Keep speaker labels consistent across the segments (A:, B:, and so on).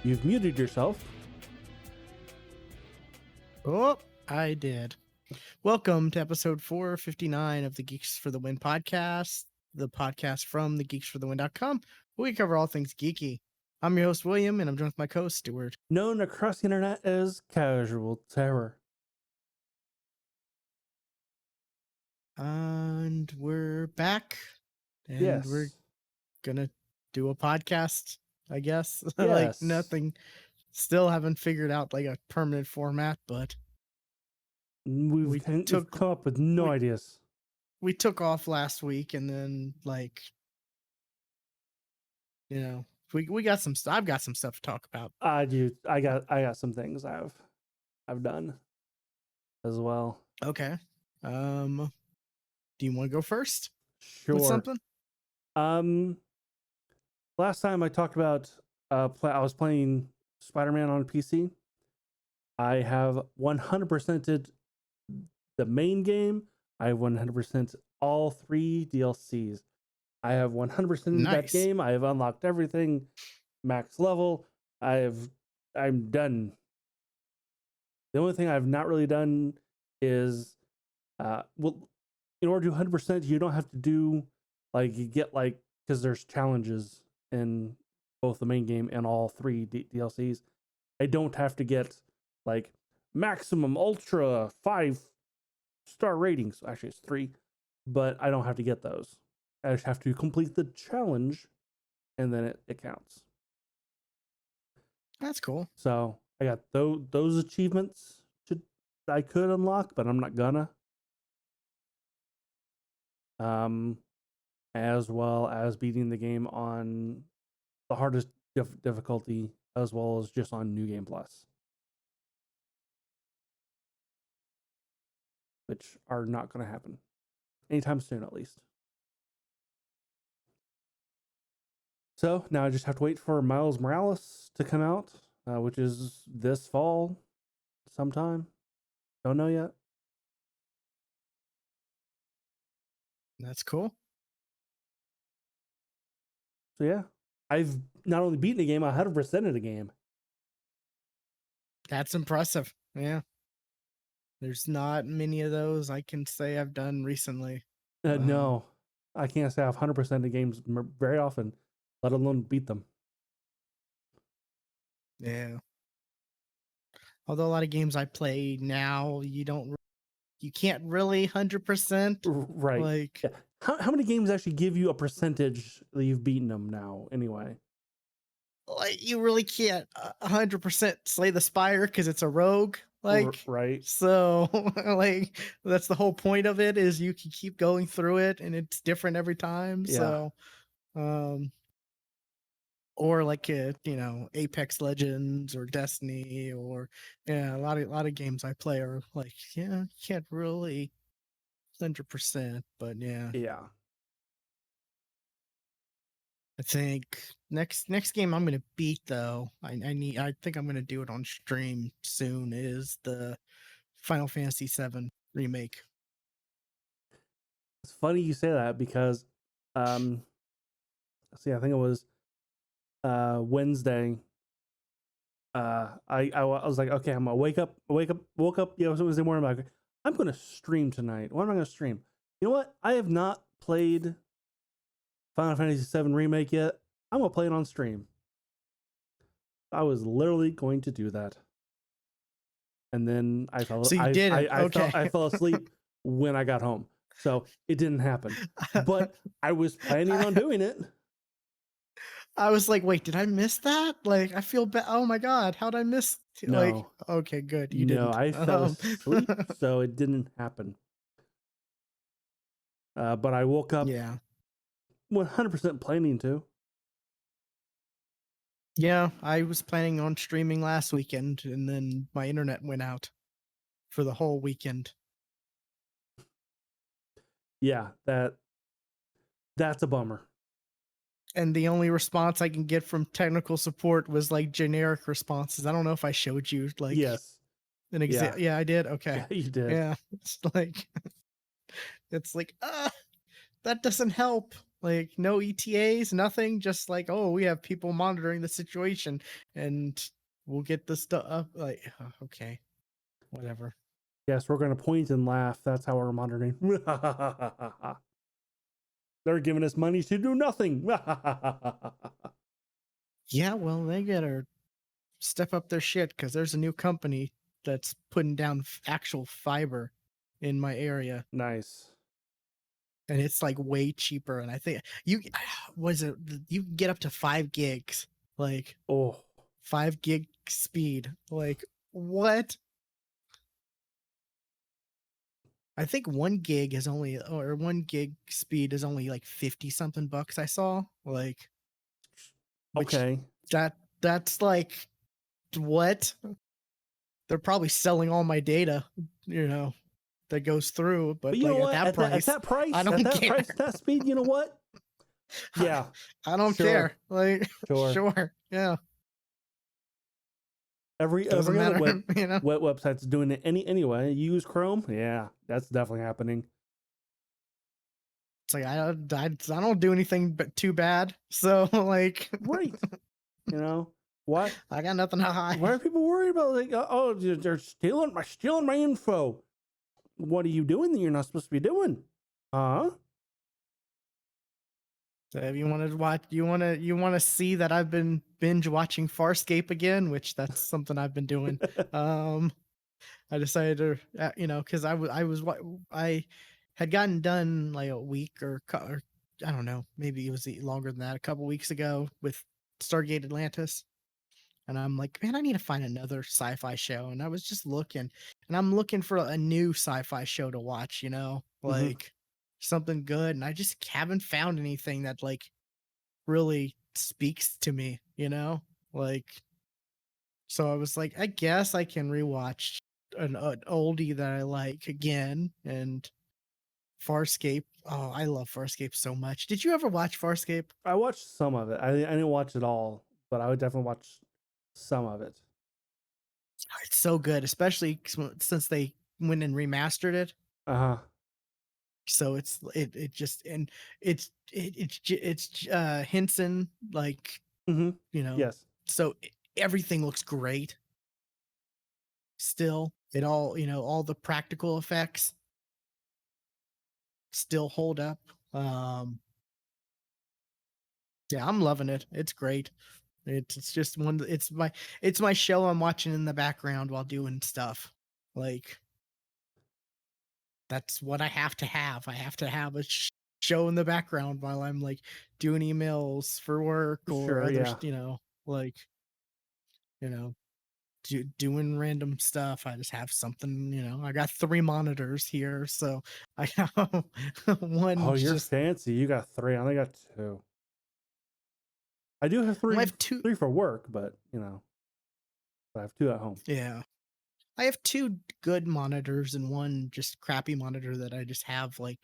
A: You've muted yourself.
B: Oh, I did. Welcome to episode 459 of the Geeks for the Win podcast, the podcast from the geeksforthewin.com. We cover all things geeky. I'm your host, William, and I'm joined with my co-host, Stuart.
A: Known across the internet as Casual Terror.
B: And we're back, and
A: Yes.
B: we're gonna do a podcast, I guess.
A: Yes.
B: Like nothing, still haven't figured out like a permanent format, but
A: We've come up with no ideas.
B: We took off last week, and then like, you know, we got some stuff. I've got some stuff to talk about.
A: I got some things I've done as well.
B: Okay. Do you want to go first?
A: Sure.
B: With something?
A: Last time I talked about I was playing Spider-Man on PC. I have 100%ed the main game. I have 100% all 3 DLCs. I have 100% that game. I have unlocked everything, max level. I'm done. The only thing I've not really done is, in order to 100%, you don't have to do you get because there's challenges in both the main game and all 3 DLCs. I don't have to get maximum ultra 5-star ratings. Actually, it's 3, but I don't have to get those. I just have to complete the challenge, and then it counts.
B: That's cool.
A: So I got those achievements I could unlock, but I'm not gonna. As well as beating the game on the hardest difficulty, as well as just on New Game Plus, which are not going to happen anytime soon, at least. So now I just have to wait for Miles Morales to come out, which is this fall sometime. Don't know yet.
B: That's cool.
A: So yeah, I've not only beaten the game, I 100%ed the game.
B: That's impressive. Yeah. There's not many of those I can say I've done recently.
A: No, I can't say I've 100% of games very often, let alone beat them.
B: Yeah. Although a lot of games I play now, you can't really 100%.
A: Right. Yeah. How many games actually give you a percentage that you've beaten them now, anyway?
B: You really can't 100% slay the Spire because it's a rogue.
A: Right.
B: So, that's the whole point of it, is you can keep going through it, and it's different every time.
A: Yeah.
B: So, or Apex Legends or Destiny, or a lot of games I play are you can't really 100%, but yeah. I think next game I'm gonna beat, though, I think I'm gonna do it on stream soon, is the Final Fantasy VII remake.
A: It's funny you say that because, I think it was Wednesday. I was like, okay, I'm gonna woke up. Yeah, it was Wednesday morning. I'm like, I'm gonna stream tonight. What am I gonna stream? You know what? I have not played Final Fantasy VII remake yet. I'm gonna play it on stream. I was literally going to do that, and then I fell.
B: So you did it. Okay.
A: I fell asleep when I got home, so it didn't happen. But I was planning on doing it.
B: I was like, wait, did I miss that? I feel bad. Oh my God, how'd I miss?
A: No.
B: Okay, good. You didn't.
A: No, I fell asleep, so it didn't happen. But I woke up 100% planning to.
B: Yeah, I was planning on streaming last weekend, and then my internet went out for the whole weekend.
A: Yeah, that's a bummer.
B: And the only response I can get from technical support was like generic responses. I don't know if I showed you like
A: Yes.
B: an
A: Yeah.
B: example. Yeah, I did. Okay.
A: Yeah, you did.
B: Yeah, it's like that doesn't help. Like no ETAs, nothing. Just like, oh, we have people monitoring the situation, and we'll get the stuff up. Like, okay, whatever.
A: Yes, we're gonna point and laugh. That's how we're monitoring. They're giving us money to do nothing.
B: Yeah, well, they gotta step up their shit because there's a new company that's putting down actual fiber in my area,
A: Nice.
B: and it's like way cheaper. And I think you was it you can get up to 5 gigs, like
A: Oh,
B: 5 gig speed. Like what? I think 1 gig is only, or 1 gig speed is only like 50 something bucks. I saw like, which
A: okay.
B: that's like what? They're probably selling all my data, you know, that goes through,
A: But
B: but
A: you know
B: like at
A: what?
B: that
A: At
B: price,
A: that
B: I
A: price,
B: don't care.
A: at that speed, you know what? Yeah,
B: I don't
A: sure,
B: care. Like,
A: sure.
B: sure, yeah, doesn't
A: Every other
B: matter, you know.
A: website's doing it anyway. You use Chrome? Yeah, that's definitely happening.
B: It's like I don't do anything but too bad, so like
A: Right. You know why?
B: I got nothing to
A: Why
B: hide.
A: are people worried about like oh they're stealing my info? What are you doing that you're not supposed to be doing? Huh?
B: So if you want to watch, you want to see that I've been binge watching Farscape again, which that's something I've been doing. Um, I decided to, because I had gotten done like a week or I don't know, maybe it was longer than that, a couple weeks ago with Stargate Atlantis, and I'm like, man, I need to find another sci-fi show, and I was just looking, and I'm looking for a new sci-fi show to watch,
A: Mm-hmm.
B: like something good, and I just haven't found anything that like really speaks to me, like. So I was like, I guess I can rewatch an oldie that I like again, and Farscape. Oh, I love Farscape so much. Did you ever watch Farscape?
A: I watched some of it. I didn't watch it all, but I would definitely watch some of it.
B: Oh, it's so good, especially since they went and remastered it.
A: Uh huh.
B: So it just, and it's Henson, like,
A: Mm-hmm.
B: you know,
A: Yes.
B: so everything looks great still. It all, all the practical effects still hold up. Um Yeah, I'm loving it. It's great. It's just it's my show I'm watching in the background while doing stuff. Like that's what I have to have. I have to have a show in the background while I'm like doing emails for work or
A: Sure.
B: others,
A: Yeah.
B: like, you know, doing random stuff. I just have something, I got 3 monitors here, so I have
A: Oh,
B: one
A: you're
B: just
A: fancy. You got three. I only got two. I do have
B: I have two.
A: three for work, but I have two at home.
B: Yeah. I have 2 good monitors and one just crappy monitor that I just have, like,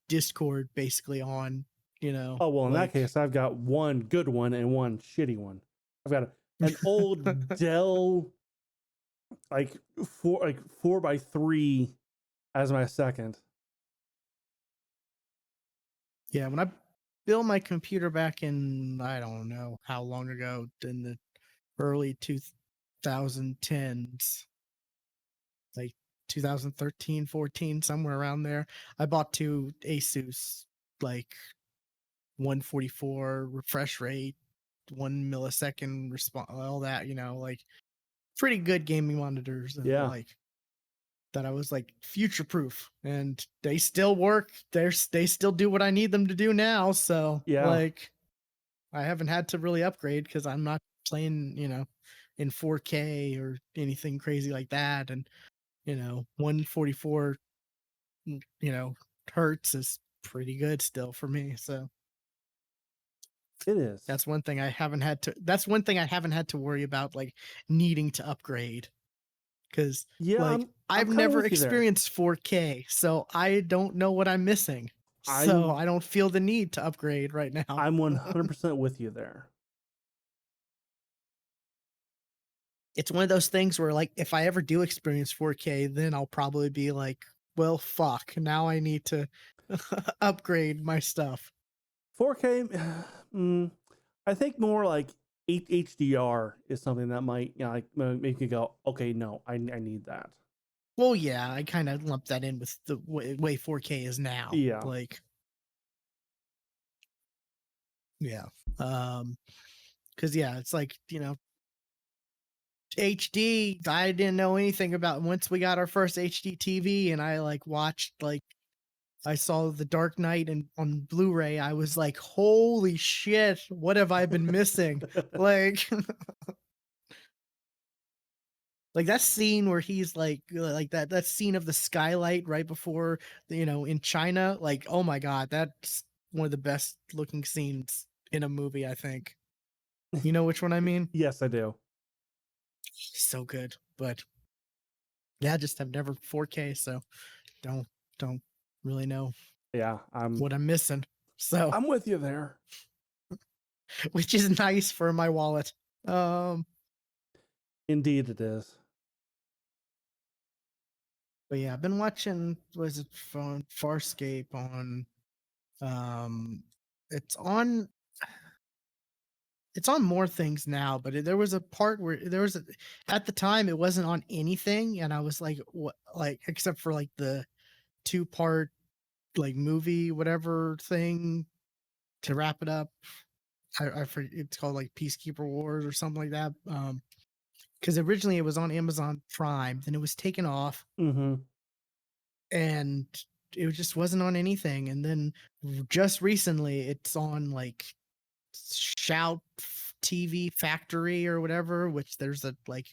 B: Discord basically on,
A: Oh well, in that
B: like
A: case, I've got one good one and one shitty one. I've got an old Dell like 4x3 as my second.
B: Yeah, when I built my computer back in, I don't know how long ago, in the early 2010s, like 2013, 14, somewhere around there, I bought 2 Asus, like 144 refresh rate, 1 millisecond response, all that, like pretty good gaming monitors, and
A: Yeah,
B: like that I was like future proof, and they still work. They still do what I need them to do now. So
A: yeah,
B: like I haven't had to really upgrade because I'm not playing, in 4K or anything crazy like that. And 144, you know, hertz is pretty good still for me. So
A: It is.
B: That's one thing I haven't had to worry about, like needing to upgrade. Because
A: Yeah,
B: like
A: I'm
B: I've
A: kind of
B: never
A: with you there.
B: experienced 4K, so I don't know what I'm missing. So
A: I'm
B: I don't feel the need to upgrade right now.
A: I'm 100% with you there.
B: It's one of those things where like if I ever do experience 4K, then I'll probably be like, well, fuck, now I need to upgrade my stuff.
A: 4K, I think more like HDR is something that might, like make you go, okay, no, I need that.
B: Well, yeah, I kind of lump that in with the way 4K is now.
A: Yeah.
B: Like, yeah. Because yeah, it's like, HD, I didn't know anything about once we got our first HD TV and I like watched like I saw The Dark Knight and on Blu-ray, I was like, holy shit, what have I been missing? Like like that scene where he's like that scene of the skylight right before in China, like, oh my god, that's one of the best looking scenes in a movie, I think. You know which one I mean?
A: Yes, I do.
B: So good. But yeah, just have never 4K, so don't really know
A: Yeah,
B: what I'm missing. So,
A: I'm with you there.
B: which is nice for my wallet. Um,
A: Indeed, it is.
B: but yeah, I've been watching. Was it on Farscape on? Um, it's on. It's on more things now, but there was a part where at the time it wasn't on anything, and I was like, what? Like, except for like the 2-part like movie whatever thing to wrap it up. I forget, it's called like Peacekeeper Wars or something like that. Because originally it was on Amazon Prime, then it was taken off,
A: Mm-hmm.
B: and it just wasn't on anything. And then just recently, it's on like Shout TV Factory or whatever, which there's a like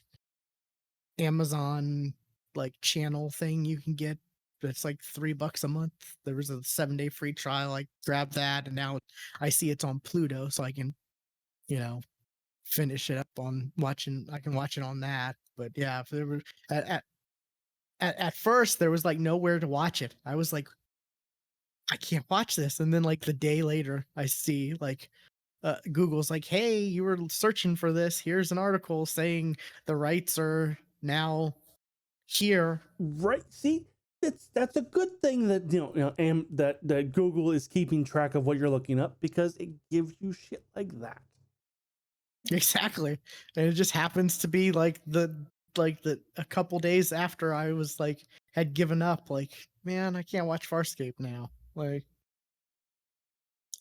B: Amazon like channel thing you can get. It's like $3 a month. There was a 7-day free trial. I grabbed that, and now I see it's on Pluto, so I can, you know, finish it up on watching. I can watch it on that. But yeah, if there were at first there was like nowhere to watch it. I was like, I can't watch this. And then like the day later, I see like Google's like, hey, you were searching for this. Here's an article saying the rights are now here.
A: Right. See, that's a good thing that and that Google is keeping track of what you're looking up, because it gives you shit like that.
B: Exactly. And it just happens to be like the a couple days after I was like had given up, like, man, I can't watch Farscape now. Like,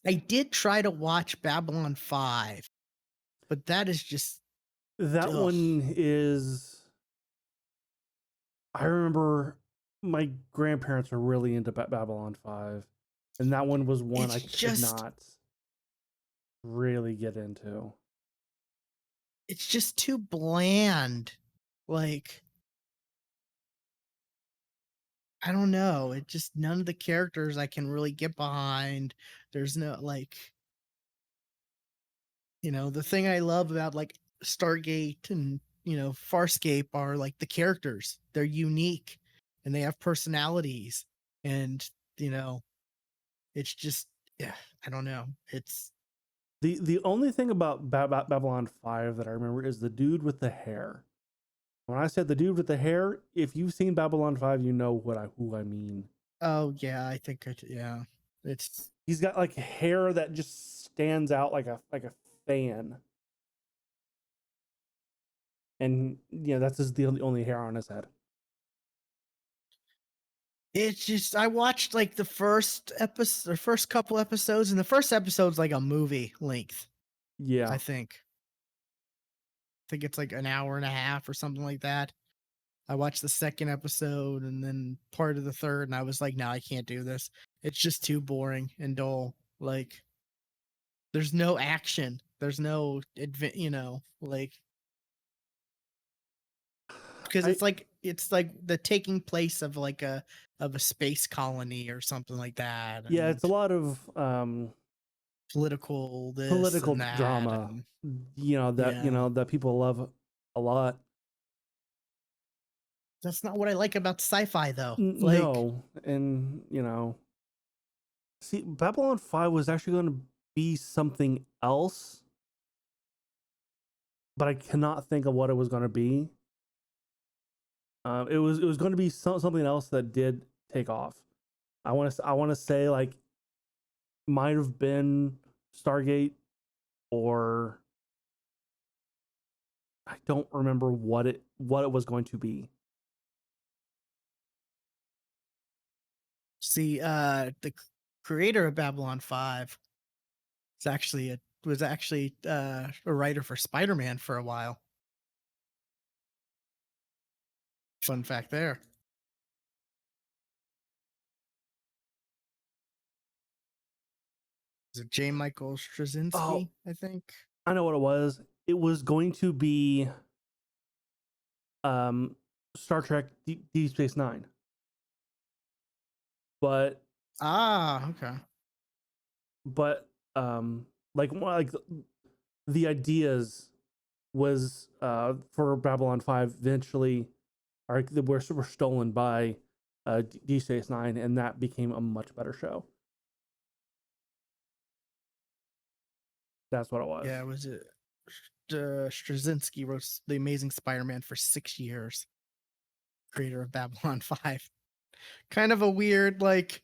B: I did try to watch Babylon 5, but that is just
A: That
B: ugh.
A: one is. I remember my grandparents were really into Babylon 5, and that one was one
B: It's
A: I could
B: just
A: not really get into.
B: it's just too bland. Like, I don't know. It just none of the characters I can really get behind. There's no like, the thing I love about like Stargate and Farscape are like the characters. They're unique and they have personalities. And it's just, yeah, I don't know. It's
A: The only thing about Babylon 5 that I remember is the dude with the hair. When I said the dude with the hair, if you've seen Babylon 5, you know who I mean.
B: oh yeah, I think yeah. It's
A: He's got like hair that just stands out like a fan. And that's the only hair on his head.
B: it's just I watched like the first episode, the first couple episodes, and the first episode's like a movie length,
A: Yeah.
B: I think. I think it's like an hour and a half or something like that. I watched the second episode and then part of the third, and I was like, no, I can't do this. It's just too boring and dull. Like, there's no action. There's no, like, because
A: I
B: it's like the taking place of like a space colony or something like that.
A: Yeah, it's
B: And
A: a lot of
B: political this
A: political
B: and that,
A: drama,
B: and
A: that that people love a lot.
B: that's not what I like about sci-fi, though. Like,
A: No, and see, Babylon 5 was actually going to be something else, but I cannot think of what it was going to be. It was going to be something else that did take off. I want to say like might have been Stargate, or I don't remember what it was going to be.
B: see, the creator of Babylon 5 was actually a writer for Spider-Man for a while. Fun fact there. Is it J. Michael
A: Oh,
B: Straczynski, I think?
A: I know what it was. It was going to be um Star Trek Deep Space Nine, but
B: Ah, okay.
A: but like the ideas was for Babylon 5 eventually were stolen by Deep Space Nine, and that became a much better show. That's what it was.
B: Yeah, was it Straczynski wrote The Amazing Spider-Man for 6 years. Creator of Babylon 5. Kind of a weird, like,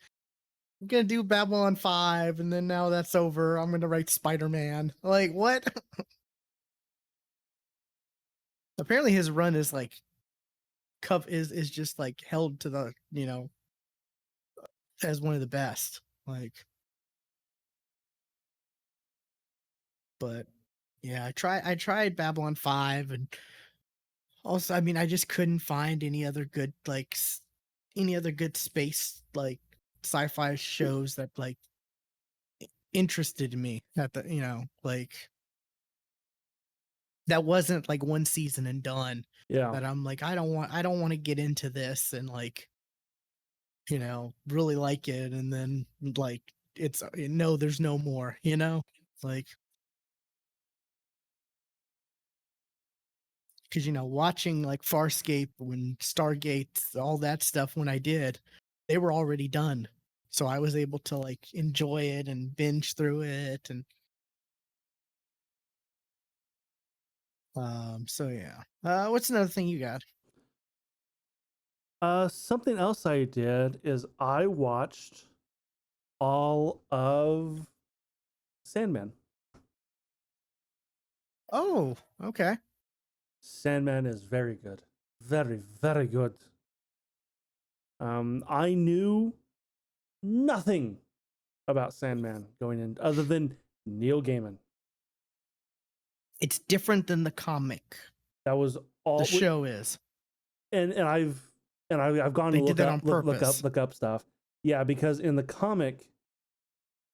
B: I'm gonna do Babylon 5, and then now that's over, I'm gonna write Spider-Man. Like, what? Apparently his run is like is just like held to the, as one of the best. Like, but yeah, I tried Babylon 5, and also, I mean, I just couldn't find any other good any other good space like sci-fi shows that like interested me at the, like, that wasn't like one season and done,
A: Yeah,
B: that I'm like, I don't want to get into this and like, really like it, and then like it's no, there's no more, like, because watching like Farscape and Stargate, all that stuff, when I did, they were already done, so I was able to like enjoy it and binge through it, and so yeah. What's another thing you got?
A: something else I did is I watched all of Sandman.
B: Oh, okay.
A: Sandman is very good, very very good. I knew nothing about Sandman going in, other than Neil Gaiman.
B: It's different than the comic.
A: That was
B: The
A: all.
B: show is.
A: And I've gone
B: They
A: to
B: did
A: look
B: that
A: up
B: on purpose.
A: look up stuff. Yeah, because in the comic,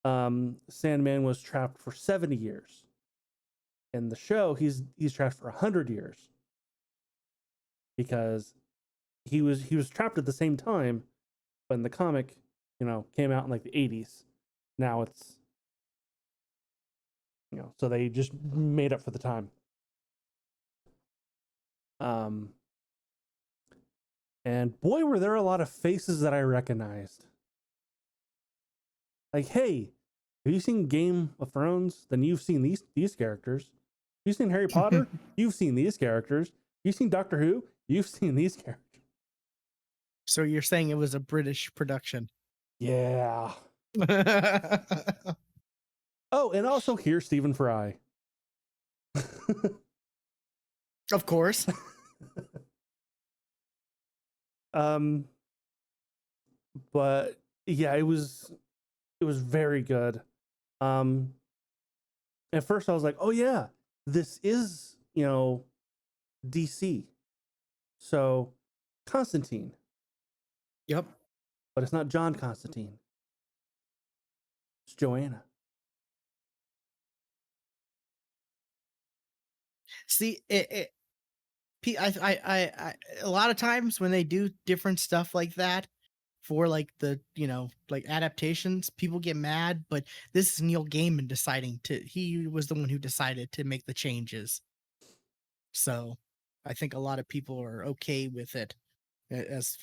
A: Sandman was trapped for 70 years. In the show, he's trapped for 100 years because he was trapped at the same time, but in the comic, came out in like the 80s. Now it's so they just made up for the time. And boy, were there a lot of faces that I recognized. Like, hey, have you seen Game of Thrones? Then you've seen these characters. You've seen Harry Potter? You've seen these characters. You've seen Doctor Who? You've seen these characters.
B: So you're saying it was a British production?
A: Yeah. Oh, and also here's Stephen Fry.
B: Of course.
A: But yeah, it was very good. At first I was like, oh yeah, this is, DC. So Constantine.
B: Yep.
A: But it's not John Constantine. It's Joanna.
B: See, a lot of times when they do different stuff like that, for like the, like adaptations, people get mad, but this is Neil Gaiman he was the one who decided to make the changes. So I think a lot of people are okay with it, as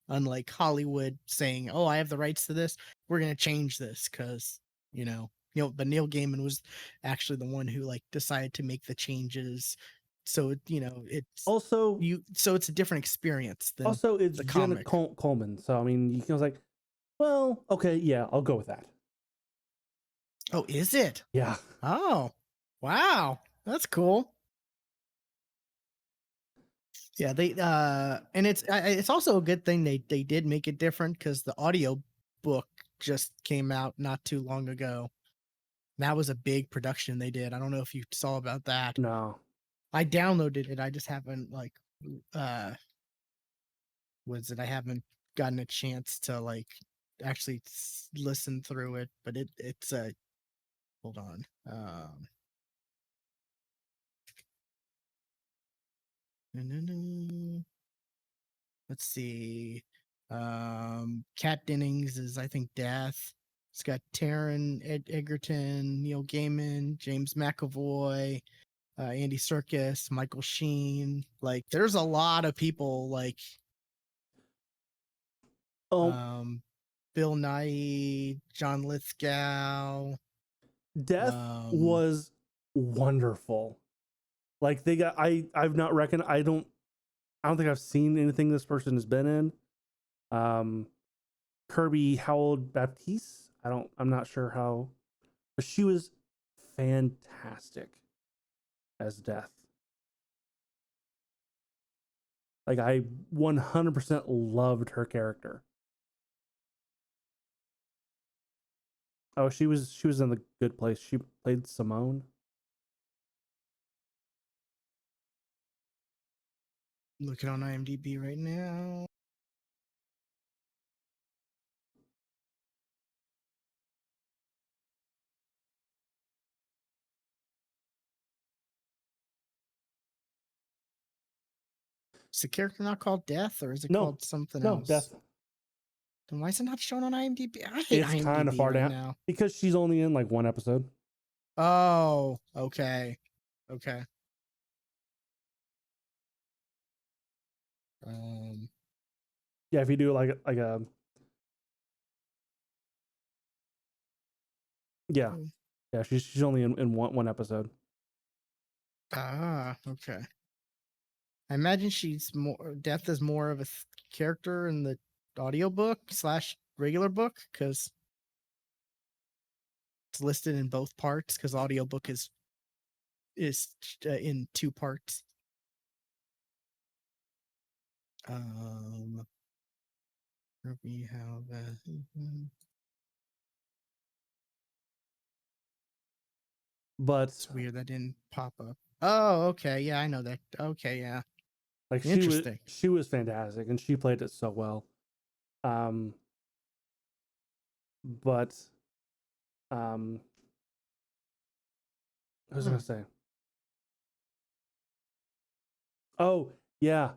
B: unlike Hollywood saying, "Oh, I have the rights to this. We're going to change this," because but Neil Gaiman was actually the one who like decided to make the changes. So it's
A: Also,
B: it's a different experience than
A: it's
B: the
A: Jenna
B: comic.
A: Coleman. So I mean, you can like, well, okay, yeah, I'll go with that.
B: Oh, is it?
A: Yeah.
B: Oh, wow, that's cool. Yeah, they and it's also a good thing they did make it different, because the audio book just came out not too long ago. That was a big production they did. I don't know if you saw about that.
A: No.
B: I downloaded it. I just haven't I haven't gotten a chance to like actually listen through it, but it's hold on. Let's see. Kat Dennings is, I think, Death. It's got Taron Egerton, Neil Gaiman, James McAvoy, Andy Serkis, Michael Sheen. Like, there's a lot of people like Bill Nighy, John Lithgow.
A: Death was wonderful. Like they got I've not reckoned I don't think I've seen anything this person has been in. Kirby Howell Baptiste. I'm not sure how, but she was fantastic as Death. Like I 100% loved her character. Oh, she was in The Good Place. She played Simone.
B: Looking on IMDb right now. Is the character not called Death, or is it called something else?
A: Death.
B: Then why is it not shown on IMDb? I hate
A: It's
B: IMDb
A: kind of far
B: right
A: down
B: now.
A: because she's only in like one episode.
B: Oh, okay. Okay.
A: Yeah, if you do like a yeah. Yeah, she's only in one episode.
B: Ah, okay. I imagine Death is more of a character in the audiobook / regular book, because it's listed in both parts, because audiobook is in 2 parts. We have
A: But
B: it's weird that didn't pop up. Oh, okay. Yeah, I know that. Okay, yeah.
A: like
B: Interesting.
A: she was fantastic and she played it so well. But I was gonna say. Oh, yeah.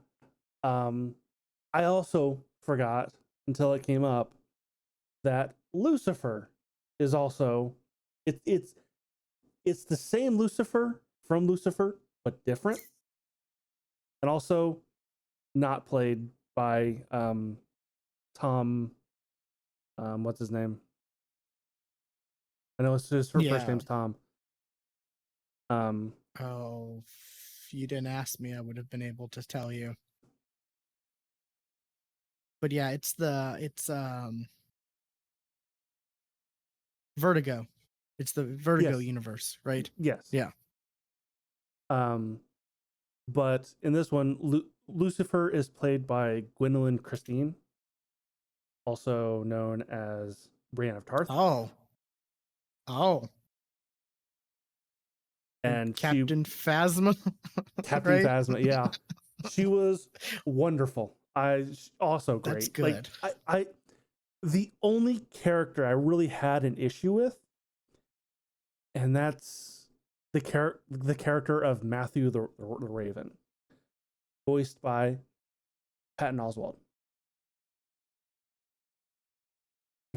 A: I also forgot until it came up that Lucifer is also it's the same Lucifer from Lucifer, but different. And also not played by Tom what's his name? I know his first name's Tom.
B: Oh, if you didn't ask me, I would have been able to tell you. But yeah, it's Vertigo. It's the Vertigo universe, right?
A: Yes.
B: Yeah.
A: But in this one, Lucifer is played by Gwendolyn Christine, also known as Brienne of Tarth.
B: Oh.
A: And
B: Captain Phasma.
A: Captain
B: right?
A: Phasma, yeah. She was wonderful. Also great.
B: That's good.
A: Like I the only character I really had an issue with, and that's the character of Matthew the Raven, voiced by Patton Oswalt.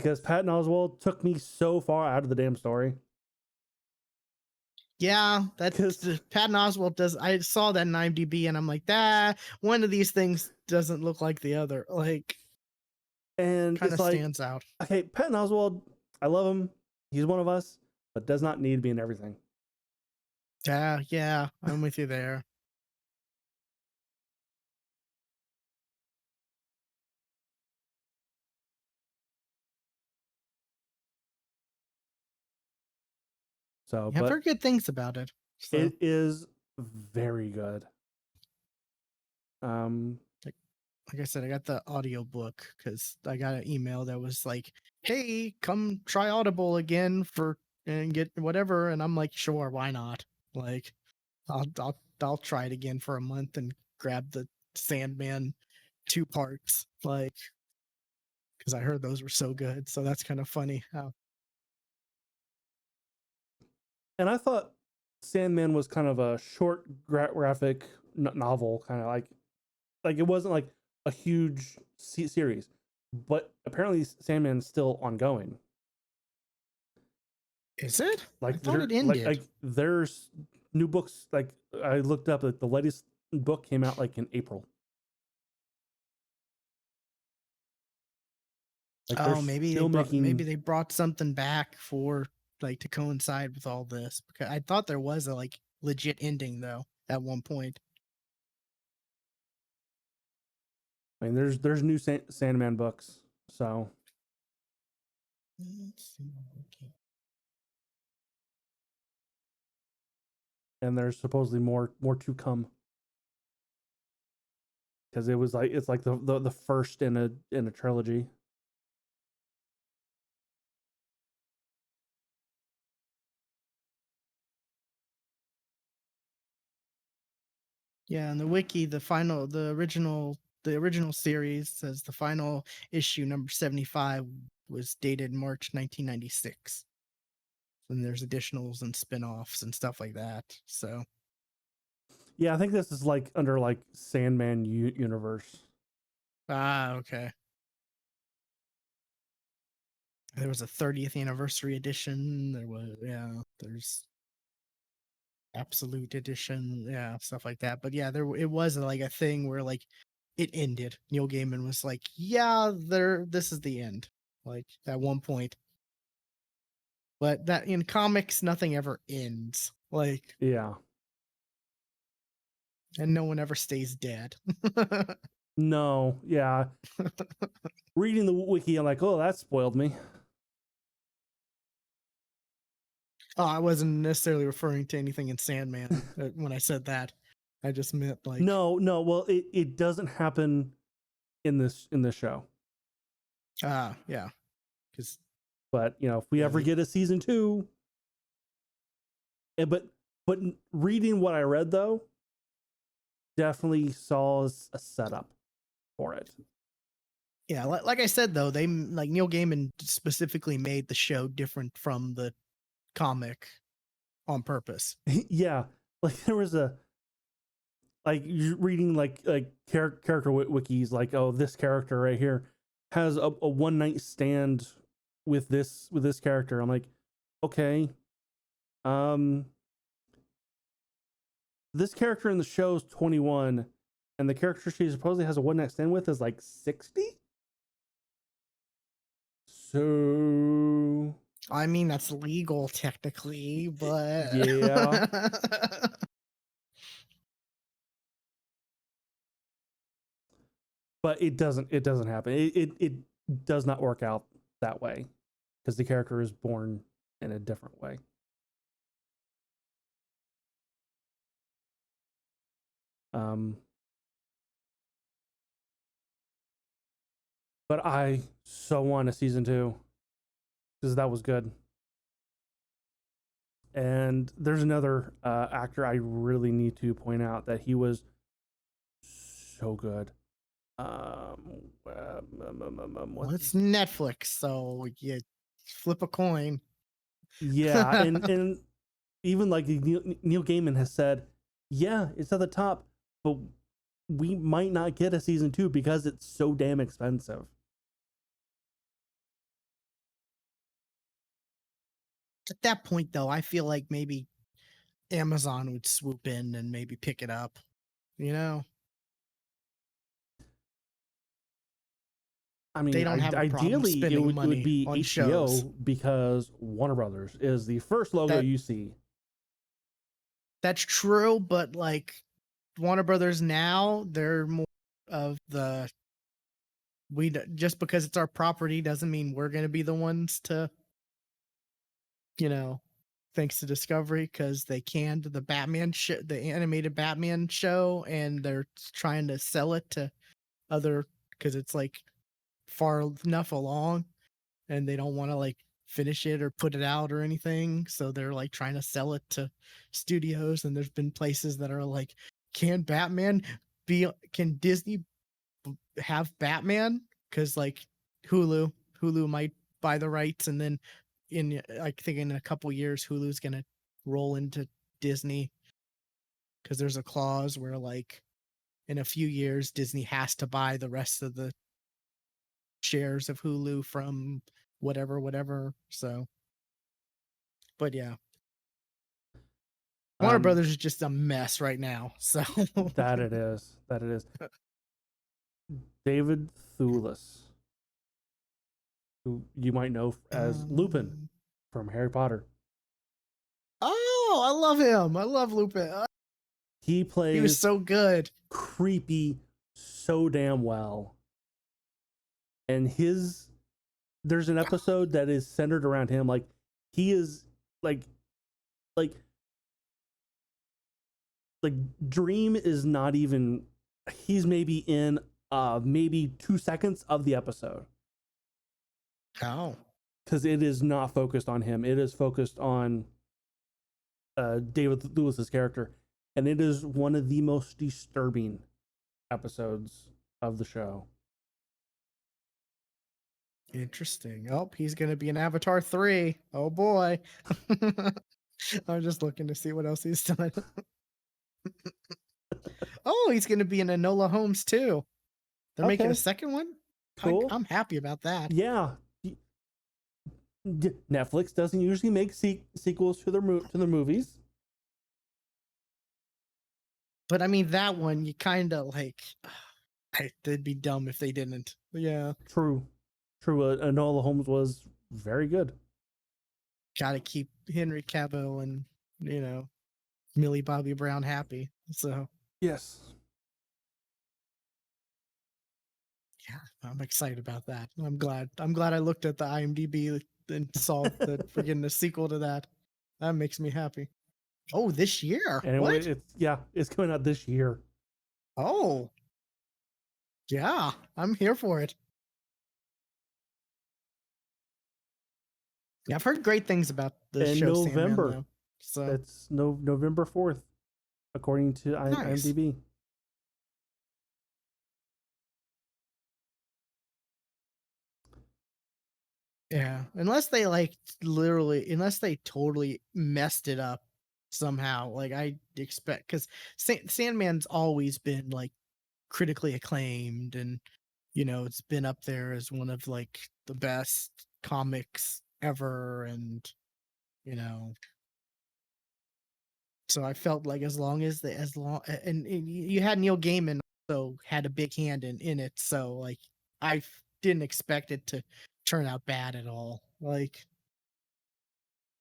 A: because Patton Oswalt took me so far out of the damn story.
B: Yeah, that's
A: 'Cause-
B: Patton Oswalt does. I saw that in IMDb, and I'm like, one of these things doesn't look like the other. Like,
A: And
B: kind
A: it's
B: of
A: like,
B: stands out.
A: okay, Patton Oswalt, I love him. He's one of us, but does not need to be in everything.
B: Yeah, I'm with you there.
A: So,
B: Yeah, I've
A: but
B: heard good things about it. So.
A: it is very good.
B: Like I said, I got the audiobook because I got an email that was like, "Hey, come try Audible again and get whatever." And I'm like, "Sure, why not?" Like, I'll try it again for a month and grab the Sandman 2 parts, like, because I heard those were so good. So that's kind of funny how.
A: And I thought Sandman was kind of a short graphic novel, kind of like it wasn't like a huge series, but apparently Sandman's still ongoing.
B: Is it? I
A: Like
B: thought
A: there,
B: it ended.
A: there's new books. Like I looked up, like the latest book came out like in April. Like they're
B: Oh,
A: still making.
B: maybe they brought something back for like to coincide with all this, because I thought there was a like legit ending though at one point.
A: I mean, there's new Sandman books, so
B: Let's see. Okay.
A: and there's supposedly more to come because it's like the first in a trilogy.
B: Yeah, and the wiki, the original series says the final issue number 75 was dated March 1996. And there's additionals and spin-offs and stuff like that. So
A: Yeah, I think this is like under like Sandman universe.
B: okay. There was a 30th anniversary edition. There's absolute edition, stuff like that. But yeah, it was like a thing where like it ended. Neil Gaiman was like, "Yeah, this is the end." Like at one point. But that in comics, nothing ever ends. Like,
A: Yeah.
B: and no one ever stays dead.
A: No. Yeah. Reading the wiki, I'm like, oh, that spoiled me.
B: Oh, I wasn't necessarily referring to anything in Sandman when I said that. I just meant like
A: No. Well, it doesn't happen in this show.
B: yeah, because
A: But if we ever get a season 2, but reading what I read though, definitely saw a setup for it.
B: Yeah, like I said though, they like Neil Gaiman specifically made the show different from the comic on purpose.
A: Yeah, like there was a like you're reading like character wikis, like, oh, this character right here has a one night stand with this character. I'm like, okay, this character in the show is 21, and the character she supposedly has a one night stand with is like 60. So
B: I mean, that's legal technically, but
A: yeah. But it doesn't happen. It does not work out that way because the character is born in a different way. But I so want a season 2 because that was good. And there's another actor I really need to point out that he was so good.
B: What's Netflix? So you flip a coin.
A: Yeah, and even like Neil Gaiman has said, yeah, it's at the top, but we might not get a season 2 because it's so damn expensive.
B: At that point, though, I feel like maybe Amazon would swoop in and maybe pick it up. You know,
A: I
B: they
A: mean,
B: don't have a problem
A: ideally
B: spending
A: it would
B: money
A: be
B: on shows.
A: HBO because Warner Brothers is the first logo
B: That
A: you see.
B: that's true, but like Warner Brothers now, they're more of the just because it's our property doesn't mean we're going to be the ones to, you know, thanks to Discovery, because they canned the the animated Batman show, and they're trying to sell it to other because it's like far enough along, and they don't want to like finish it or put it out or anything, so they're like trying to sell it to studios. And there's been places that are like, can Batman can Disney have Batman? Because like Hulu might buy the rights, and then I think in a couple years Hulu's gonna roll into Disney, because there's a clause where like in a few years Disney has to buy the rest of the shares of Hulu from whatever. So, but yeah, Warner
A: Um,
B: Brothers is just a mess right now. So
A: that it is. That it is. David Thewlis, who you might know as Lupin
B: um,
A: from Harry Potter.
B: oh, I love him. I love Lupin.
A: He
B: He was
A: plays
B: so good.
A: creepy so damn well. And there's an episode that is centered around him. Like he is like like like Dream is not even, he's maybe in maybe 2 seconds of the episode.
B: Oh,
A: Because it is not focused on him. It is focused on David Lewis's character. And it is one of the most disturbing episodes of the show.
B: interesting. Oh, he's gonna be in Avatar 3. Oh boy. I'm just looking to see what else he's done. Oh, he's gonna be in Enola Holmes too. They're making a
A: Okay,
B: second one.
A: cool.
B: I'm happy about that.
A: Yeah. Netflix doesn't usually make sequels to their movies.
B: But I mean, that one you kind of like. They'd be dumb if they didn't. Yeah,
A: True. True. Enola Holmes was very good.
B: gotta keep Henry Cavill and Millie Bobby Brown happy. So
A: Yes.
B: yeah, I'm excited about that. I'm glad. I looked at the IMDb and saw that we're getting a sequel to that. That makes me happy. Oh, this year?
A: And
B: What?
A: it's coming out this year.
B: Oh, yeah, I'm here for it. Yeah, I've heard great things about the
A: In
B: show Sandman,
A: November.
B: though. So
A: That's November 4th, according to
B: nice.
A: IMDb.
B: Yeah, unless they totally messed it up somehow. Like I expect, because Sandman's always been like critically acclaimed, and it's been up there as one of like the best comics ever, and you know, so I felt like as long and you had Neil Gaiman also had a big hand in it, so like didn't expect it to turn out bad at all. Like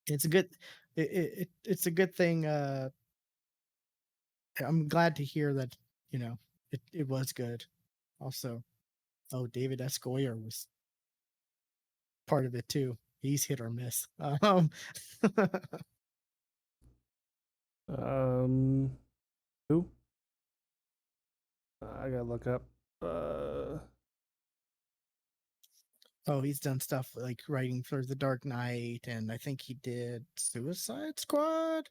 B: it's a good it's a good thing. I'm glad to hear that it was good. Also, oh, David S. Goyer was part of it too. He's hit or miss.
A: Who? I gotta look up. Uh,
B: Oh, he's done stuff like writing for The Dark Knight, and I think he did Suicide Squad.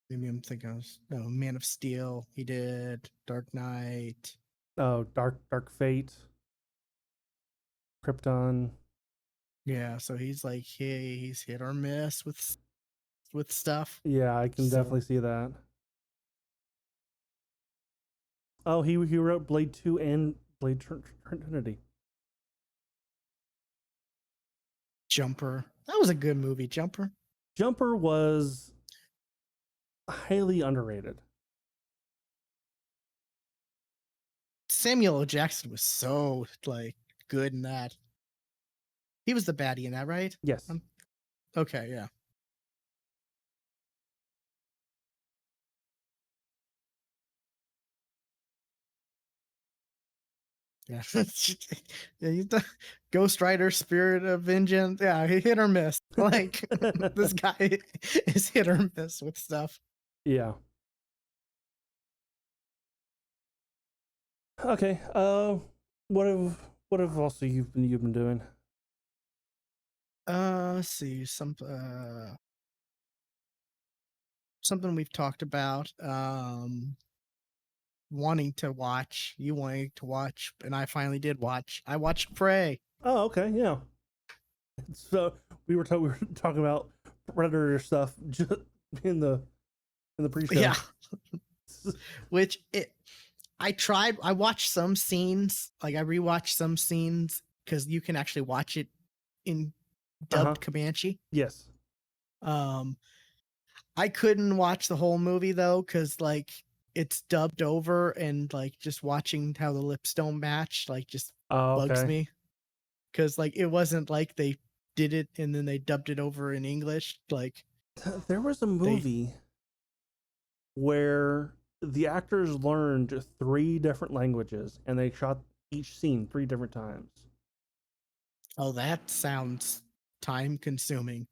B: Maybe I'm thinking no, Man of Steel. He did Dark Knight.
A: Dark Fate, Krypton.
B: Yeah, so he's like, hey, he's hit or miss with stuff.
A: Yeah, I can
B: So
A: definitely see that. Oh, he wrote Blade 2 and Blade Trinity.
B: Jumper. That was a good movie, Jumper.
A: Jumper was highly underrated.
B: Samuel L. Jackson was so like good in that. He was the baddie in that, right?
A: Yes.
B: Okay, yeah. Yeah. Yeah, he's the Ghost Rider, Spirit of Vengeance. Yeah, he hit or miss. Like this guy is hit or miss with stuff.
A: Yeah. Okay. What have also you've been doing?
B: Let's see. Something we've talked about. Wanting to watch, you wanting to watch, and I finally did watch. I watched Prey.
A: Oh, okay, yeah. So we were talking about Predator stuff just in the pre-show.
B: Yeah. Which I watched some scenes, like I rewatched some scenes because you can actually watch it in dubbed Comanche.
A: Yes.
B: I couldn't watch the whole movie though, because like it's dubbed over, and like just watching how the lips don't match like just bugs me. Because like it wasn't like they did it and then they dubbed it over in English. Like
A: there was a movie where the actors learned 3 different languages and they shot each scene 3 different times.
B: Oh, that sounds time consuming.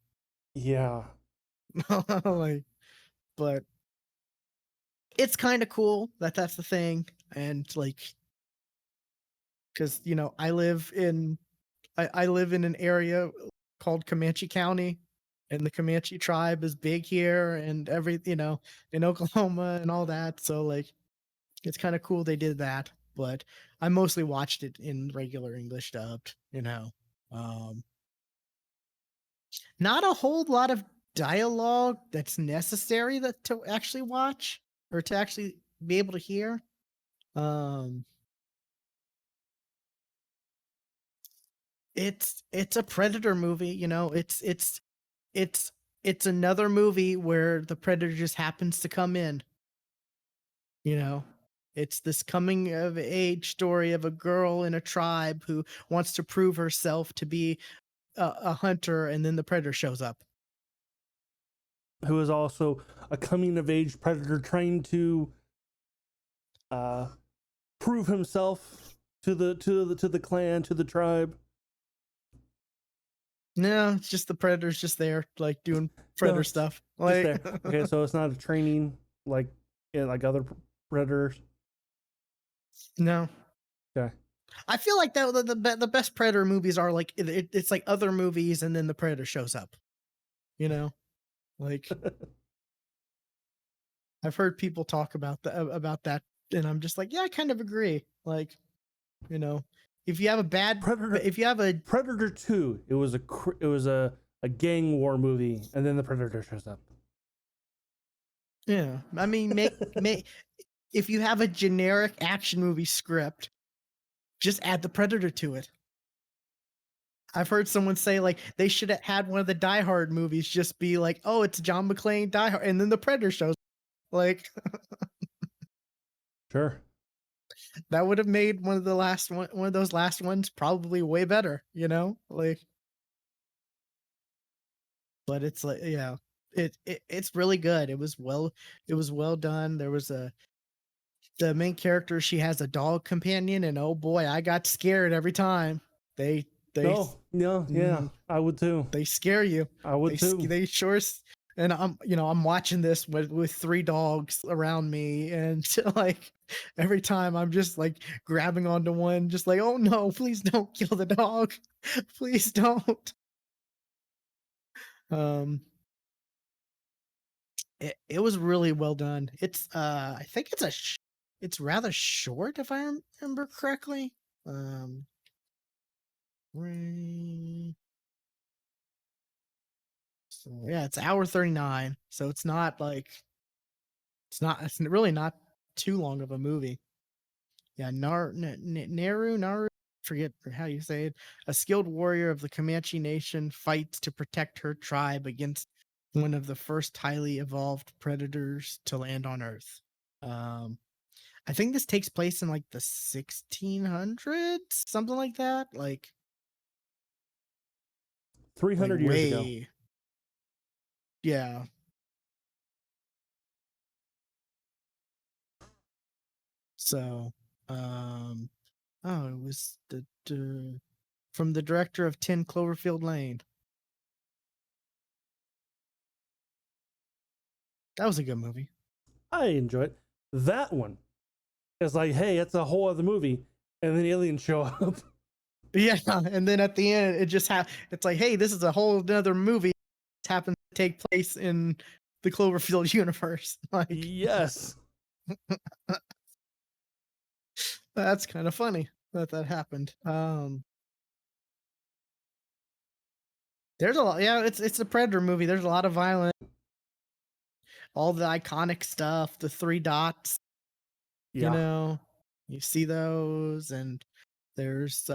A: Yeah.
B: Like, but it's kind of cool that that's the thing. And like, because you know, I live in an area called Comanche County, and the Comanche tribe is big here, and in Oklahoma and all that. So like, it's kind of cool they did that. But I mostly watched it in regular English dubbed. Not a whole lot of dialogue that's necessary to actually watch or to actually be able to hear. It's a Predator movie, it's another movie where the Predator just happens to come in. It's this coming of age story of a girl in a tribe who wants to prove herself to be a hunter, and then the Predator shows up.
A: Who is also a coming of age predator trying to prove himself to the clan, to the tribe.
B: No, it's just the Predator's just there, like doing Predator stuff. Like,
A: just there. Okay, so it's not a training like other Predators.
B: No.
A: Okay.
B: I feel like that the best Predator movies are like it's like other movies, and then the Predator shows up. Like I've heard people talk about that, and I'm just like, yeah, I kind of agree. Like, if you have a bad
A: Predator,
B: if you have a
A: Predator 2, it was a gang war movie, and then the Predator shows up.
B: Yeah, I mean, make if you have a generic action movie script, just add the Predator to it. I've heard someone say like they should have had one of the Die Hard movies just be like, oh, it's John McClane Die Hard, and then the Predator shows. Like,
A: sure,
B: that would have made one of those last ones probably way better, like. But it's like, yeah, it's really good. It was well done. There was the main character. She has a dog companion, and oh boy, I got scared every time. They
A: yeah, I would too.
B: They scare you.
A: I would too.
B: They sure. And I'm watching this with 3 dogs around me, and like every time I'm just like grabbing onto one, just like, oh no, please don't kill the dog, please don't. It was really well done. It's I think it's rather short if I remember correctly. So yeah, it's hour 39. So it's really not too long of a movie. Yeah, Naru, forget how you say it. A skilled warrior of the Comanche Nation fights to protect her tribe against one of the first highly evolved predators to land on Earth. I think this takes place in like the 1600s, something like that. Like
A: 300 years ago.
B: way, yeah. So, oh, it was the from the director of 10 Cloverfield Lane. That was a good movie.
A: I enjoy it. That one is like, hey, it's a whole other movie, and then aliens show up.
B: Yeah, and then at the end, it just it's like, hey, this is a whole other movie. It happens to take place in the Cloverfield universe. Like,
A: Yes.
B: that's kind of funny that happened. There's a lot. Yeah, it's a Predator movie. There's a lot of violence, all the iconic stuff, the three dots.
A: Yeah.
B: You know, you see those, and there's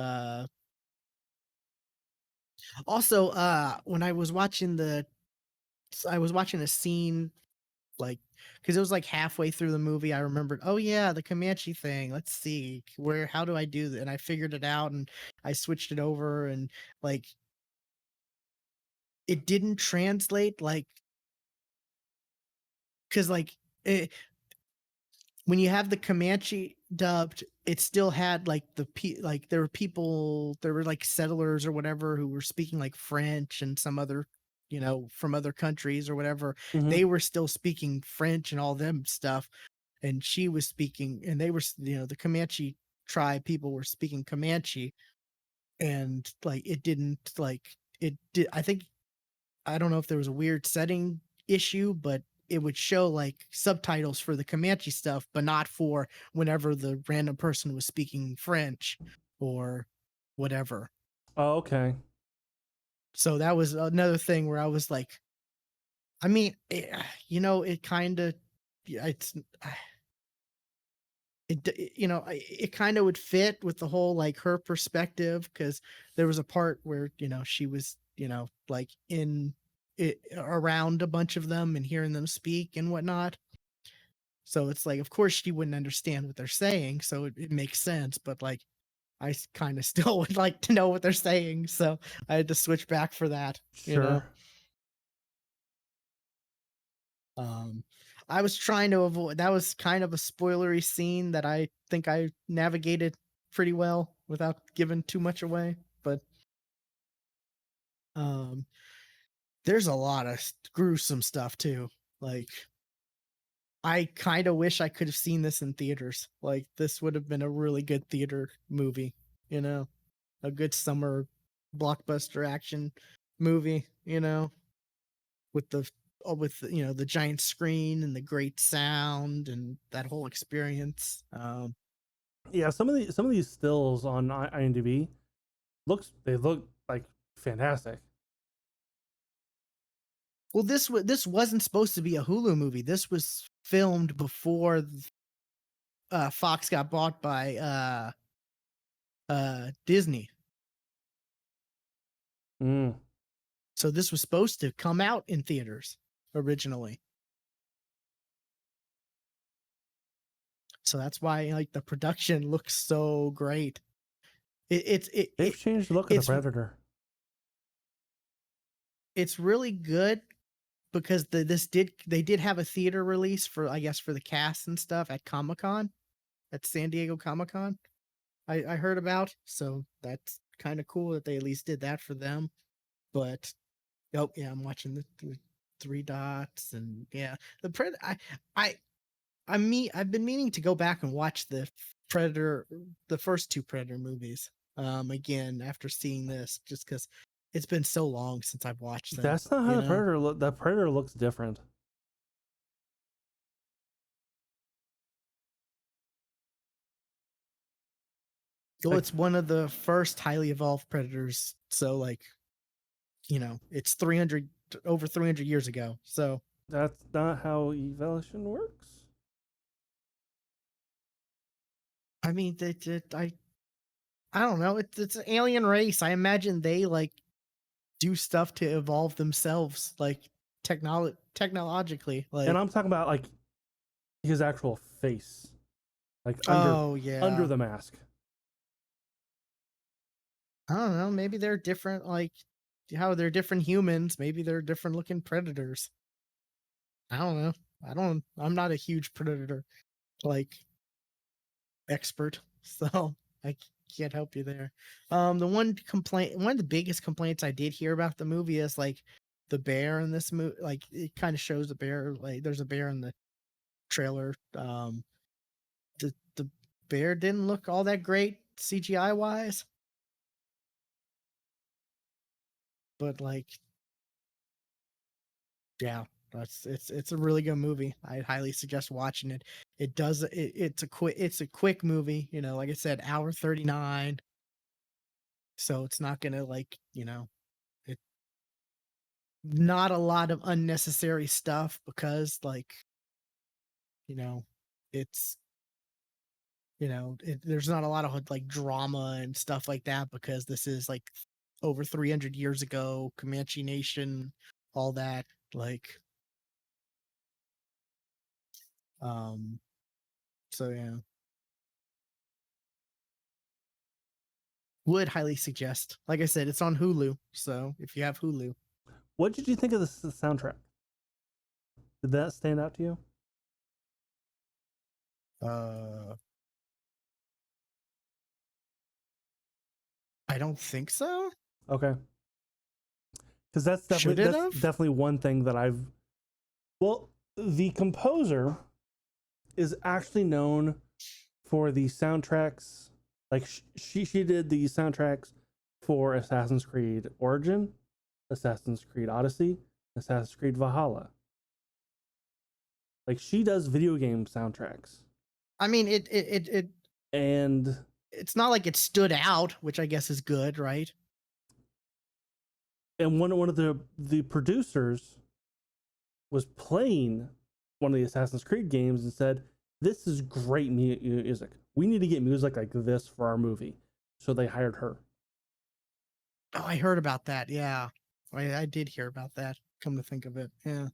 B: also when I was watching a scene, like, because it was like halfway through the movie, I remembered, oh yeah, the Comanche thing. Let's see how do I do that? And I figured it out, and I switched it over, and like it didn't translate, like, because like when you have the Comanche dubbed, it still had like like there were like settlers or whatever who were speaking like French and some other, from other countries or whatever.
A: Mm-hmm.
B: They were still speaking French and all them stuff, and she was speaking, and they were, the Comanche tribe people were speaking Comanche, and like it didn't like it did. I don't know if there was a weird setting issue, but it would show like subtitles for the Comanche stuff, but not for whenever the random person was speaking French or whatever.
A: Oh, okay.
B: So that was another thing where I was like, I mean, it kind of, it's, it kind of would fit with the whole like her perspective, because there was a part where she was like in it around a bunch of them and hearing them speak and whatnot. So it's like, of course she wouldn't understand what they're saying, so it makes sense, but like I kind of still would like to know what they're saying, so I had to switch back for that.
A: Sure.
B: I was trying to avoid, that was kind of a spoilery scene that I think I navigated pretty well without giving too much away, but there's a lot of gruesome stuff too. Like, I kind of wish I could have seen this in theaters. Like, this would have been a really good theater movie, a good summer blockbuster action movie, with the giant screen and the great sound and that whole experience.
A: Yeah, some of these stills on IMDb look like fantastic.
B: Well, this wasn't supposed to be a Hulu movie. This was filmed before Fox got bought by Disney. So this was supposed to come out in theaters originally. So that's why like the production looks so great.
A: They've changed the look of the Predator.
B: It's really good because they did have a theater release for, I guess, for the cast and stuff at Comic-Con, at San Diego Comic-Con. I heard about, so that's kind of cool that they at least did that for them. But oh yeah, I'm watching the three dots, and yeah, the Predator. I've been meaning to go back and watch the first two Predator movies again after seeing this, just because it's been so long since I've watched them.
A: That's not how the Predator look. The Predator looks different.
B: Well, it's one of the first highly evolved predators, so like, it's over 300 years ago. So
A: that's not how evolution works.
B: I mean, I don't know. It's an alien race. I imagine they like do stuff to evolve themselves, like technologically.
A: And
B: Like,
A: I'm talking about like his actual face, like
B: oh
A: under
B: yeah,
A: the mask.
B: I don't know. Maybe they're different. Like how they're different humans. Maybe they're different looking predators. I don't know. I'm not a huge predator like expert, so I can't help you there. The one of the biggest complaints I did hear about the movie is like the bear in this movie. Like it kind of shows a bear. Like there's a bear in the trailer. The bear didn't look all that great CGI wise, but like yeah, it's a really good movie. I highly suggest watching it. It's a quick movie, you know, like I said, hour 39. So it's not gonna like, you know, it not a lot of unnecessary stuff because like, you know, it's there's not a lot of like drama and stuff like that because this is like over 300 years ago, Comanche Nation, all that. Like, um, so yeah, would highly suggest. Like I said, it's on Hulu, so if you have Hulu,
A: What did you think of the soundtrack? Did that stand out to you?
B: uh, I don't think so.
A: Okay, because that's
B: Should
A: definitely
B: it have?
A: one thing that I've. Well, the composer is actually known for the soundtracks. Like she did the soundtracks for Assassin's Creed Origin, Assassin's Creed Odyssey, Assassin's Creed Valhalla. Like she does video game soundtracks.
B: I mean,
A: And
B: it's not like it stood out, which I guess is good, right?
A: one of the producers was playing one of the Assassin's Creed games and said, "This is great music. We need to get music like this for our movie." So they hired her.
B: Oh, I heard about that. Yeah, I did hear about that. Come to think of it, yeah,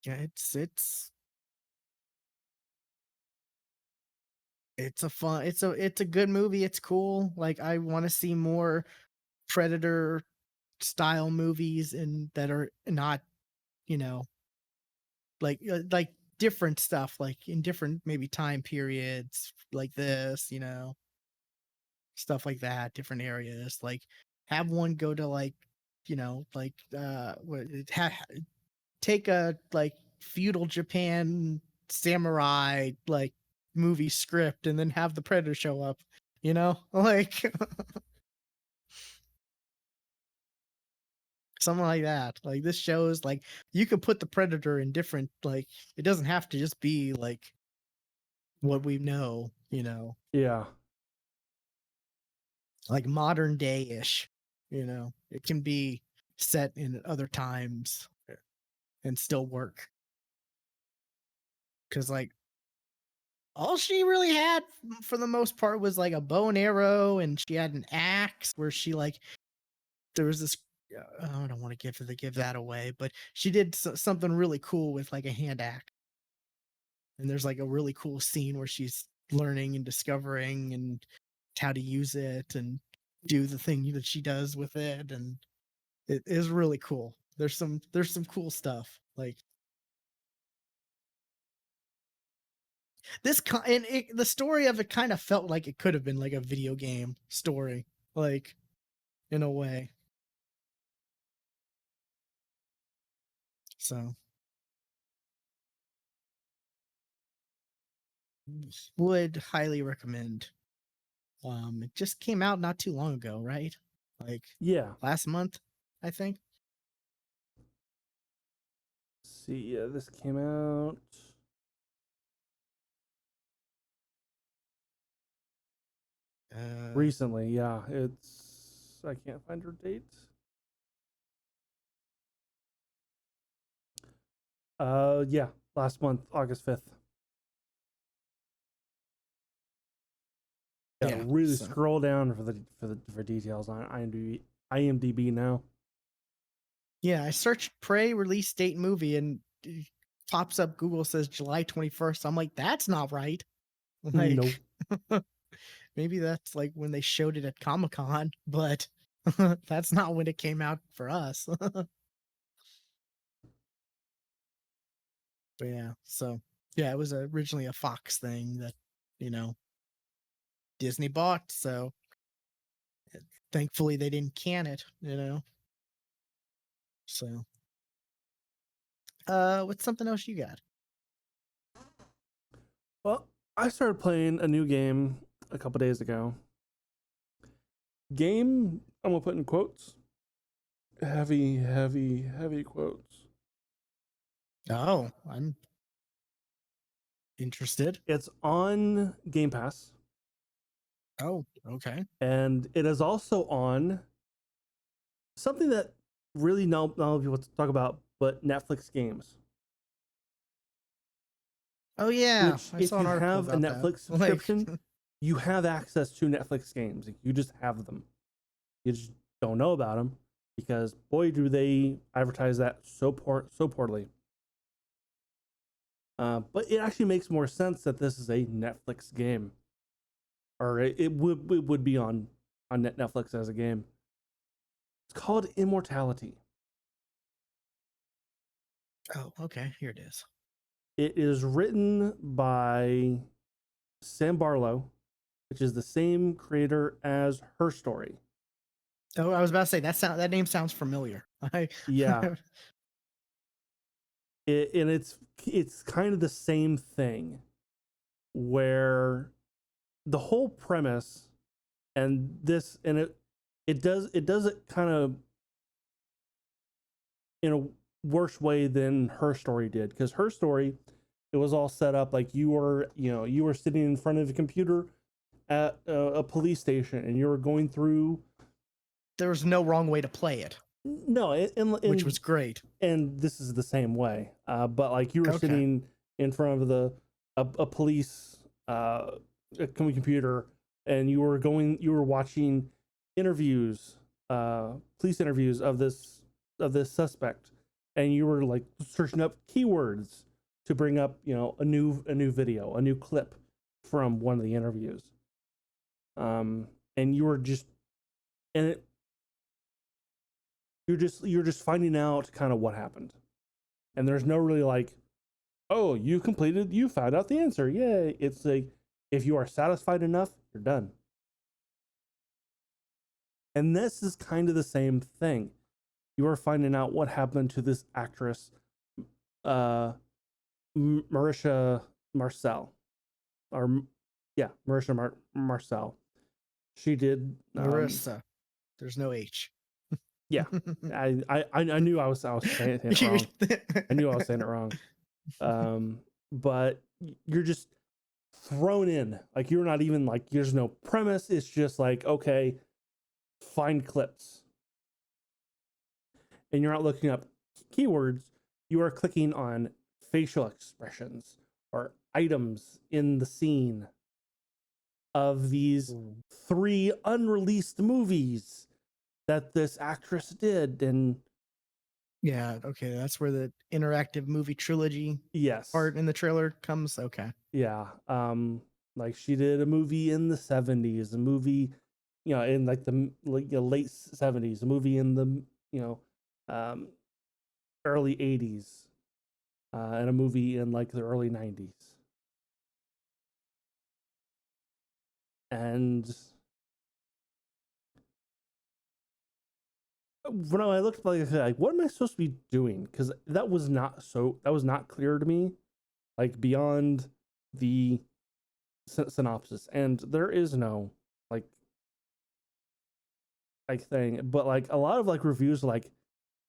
B: yeah. It's a fun. It's a good movie. It's cool. Like I want to see more Predator style movies and that are not, you know, like different stuff, like in different maybe time periods, like this, you know, stuff like that, different areas. Like have one go to like, you know, like take a like feudal Japan samurai like movie script and then have the Predator show up, you know, like something like that. Like this shows like you could put the Predator in different like it doesn't have to just be like what we know, you know,
A: Yeah.
B: like modern day ish, you know, it can be set in other times and still work. Cause like all she really had for the most part was like a bow and arrow and she had an axe where she like there was this I don't want to give that away, but she did something really cool with like a hand axe. And there's like a really cool scene where she's learning and discovering and how to use it and do the thing that she does with it, and it is really cool. There's some cool stuff like this and the story of it kind of felt like it could have been like a video game story, like in a way. So would highly recommend. It just came out not too long ago, right? Like
A: Yeah.
B: last month, I think.
A: Let's see, yeah, this came out recently. Yeah, it's I can't find her date. Yeah, last month, August 5th. Got to
B: Yeah,
A: really
B: so.
A: scroll down for details on IMDb now.
B: Yeah, I searched Prey release date movie and pops up Google says July 21st. I'm like, that's not right.
A: Nope.
B: Like maybe that's like when they showed it at Comic-Con, but that's not when it came out for us. But yeah, so yeah, it was originally a Fox thing that, you know, Disney bought, so thankfully they didn't can it, you know. So what's something else you got?
A: Well, I started playing a new game a couple days ago. Game, I'm gonna put in quotes. Heavy quotes.
B: Oh, I'm interested.
A: It's on Game Pass,
B: Oh, okay.
A: and it is also on something that really not a lot of people talk about, but Netflix games.
B: Oh yeah,
A: Which,
B: I
A: if
B: saw an
A: you
B: article
A: have a
B: about that.
A: Netflix subscription, you have access to Netflix games. You just have them. You just don't know about them because, boy, do they advertise that so poorly. But it actually makes more sense that this is a Netflix game, or it would be on Netflix as a game. It's called Immortality.
B: Oh, okay. Here it is.
A: It is written by Sam Barlow, which is the same creator as Her Story.
B: Oh, I was about to say that name sounds familiar.
A: Yeah, and it's kind of the same thing, where the whole premise it does it kind of in a worse way than Her Story did, because Her Story, it was all set up like you were sitting in front of a computer at a police station and you were going through.
B: There was no wrong way to play it,
A: No,
B: which was great.
A: and this is the same way, but like you were
B: Okay.
A: sitting in front of a police computer, and you were watching interviews, police interviews of this suspect, and you were like searching up keywords to bring up a new video, a new clip from one of the interviews, and you were just and it you're just finding out kind of what happened, and there's no really like, oh, you found out the answer, yay. It's like, if you are satisfied enough, you're done. And this is kind of the same thing. You are finding out what happened to this actress, Marisha Marcel, or yeah, Marisha Marcel. She did
B: Marissa. There's no H.
A: Yeah, I knew I was saying it wrong. I knew I was saying it wrong. But you're just thrown in. Like, you're not even like, there's no premise. It's just like, okay, find clips. And you're not looking up keywords. You are clicking on facial expressions or items in the scene of these 3 unreleased movies that this actress did. And
B: Yeah, okay, that's where the interactive movie trilogy
A: yes,
B: part in the trailer comes. Okay.
A: yeah, like she did a movie in the 70s, a movie in like the late 70s, a movie in the um early 80s, and a movie in like the early 90s. And when I looked, like, what am I supposed to be doing? Because that was not clear to me, like, beyond the synopsis. And there is no like thing, but like a lot of like reviews, like,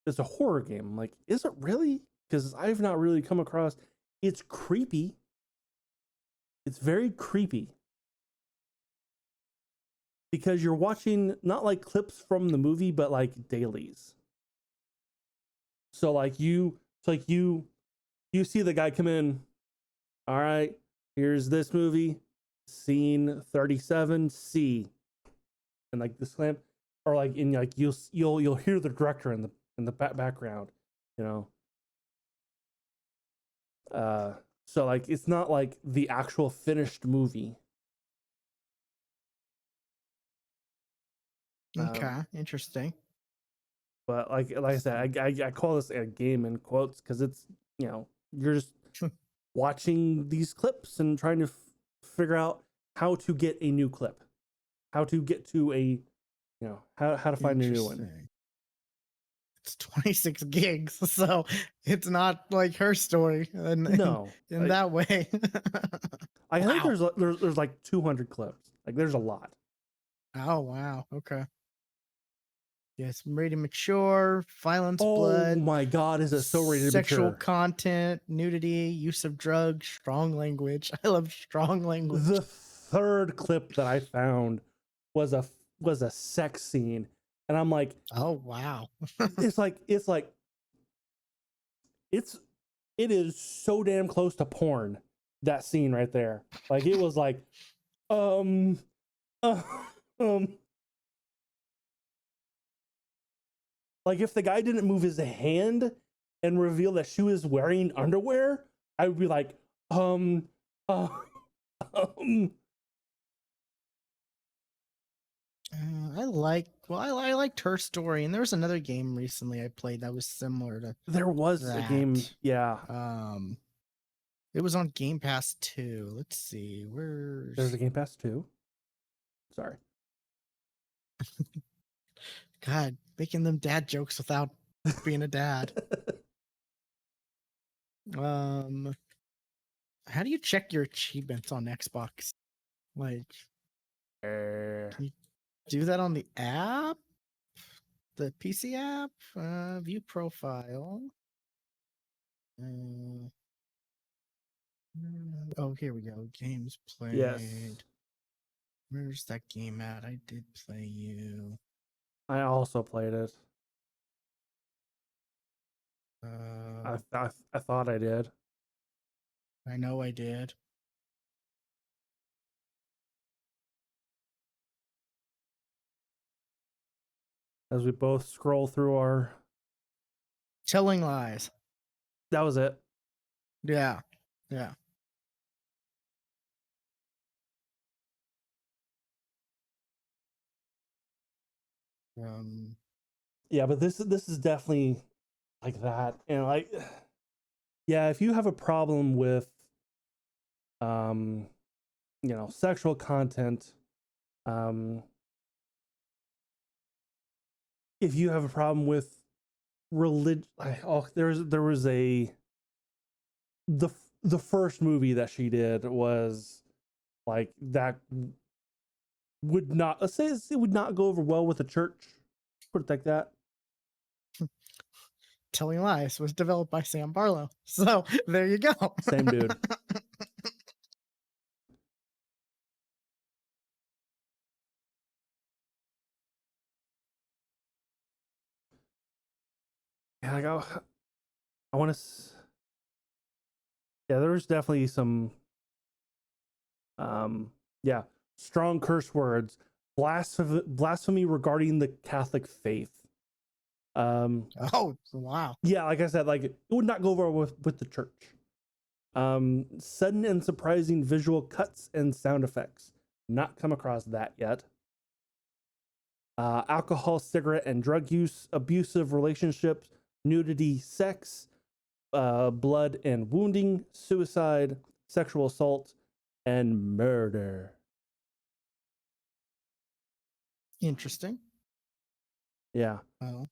A: it's a horror game. I'm like, is it really? Because I've not really come across. It's creepy. It's very creepy, because you're watching not like clips from the movie, but like dailies. So like you you see the guy come in. All right, here's this movie, scene 37C, and like the slam, or like in like you'll hear the director in the background, you know. So like it's not like the actual finished movie.
B: Okay, interesting.
A: But like I said, I call this a game in quotes because it's, you know, you're just watching these clips and trying to figure out how to get a new clip, how to get to a, you know, how to find a new one.
B: It's 26 gigs, so it's not like her story
A: No,
B: in that way.
A: I think
B: Wow.
A: there's like 200 clips. Like there's a lot.
B: Oh wow. Okay. Yes, rated mature, violence,
A: Oh
B: blood,
A: my God, is it so rated
B: sexual
A: mature?
B: content, nudity, use of drugs, strong language. I love strong language.
A: The third clip that I found was a sex scene, and I'm like,
B: Oh wow.
A: it is so damn close to porn, that scene right there. Like it was like, um, uh, um, like if the guy didn't move his hand and reveal that she was wearing underwear, I would be like, um, uh, um.
B: I liked her story, and there was another game recently I played that was similar to
A: There was a game,
B: that.
A: yeah.
B: It was on Game Pass too. Let's see,
A: There's a
B: where's
A: Game Pass too. Sorry.
B: God, making them dad jokes without being a dad. How do you check your achievements on Xbox? Like, can you do that on the app? The PC app? View profile. Oh, here we go. Games played.
A: Yes.
B: Where's that game at? I did play you.
A: I also played it. I thought I did.
B: I know I did.
A: As we both scroll through our.
B: Telling Lies.
A: That was it.
B: Yeah. Yeah.
A: Yeah, but this is definitely like that, and like, yeah, if you have a problem with, you know, sexual content, if you have a problem with religion, there was the first movie that she did was like that would not, let's say it would not go over well with the church, put it like that.
B: Telling Lies was developed by Sam Barlow. So there you go.
A: Same dude. Yeah, like I want to. Yeah, there's definitely some. Yeah, strong curse words, blasphemy regarding the Catholic faith.
B: Oh, wow.
A: Yeah, like I said, like it would not go over with the church. Sudden and surprising visual cuts and sound effects. Not come across that yet. Alcohol, cigarette, and drug use, abusive relationships, nudity, sex, blood and wounding, suicide, sexual assault, and murder.
B: Interesting.
A: Yeah.
B: Well,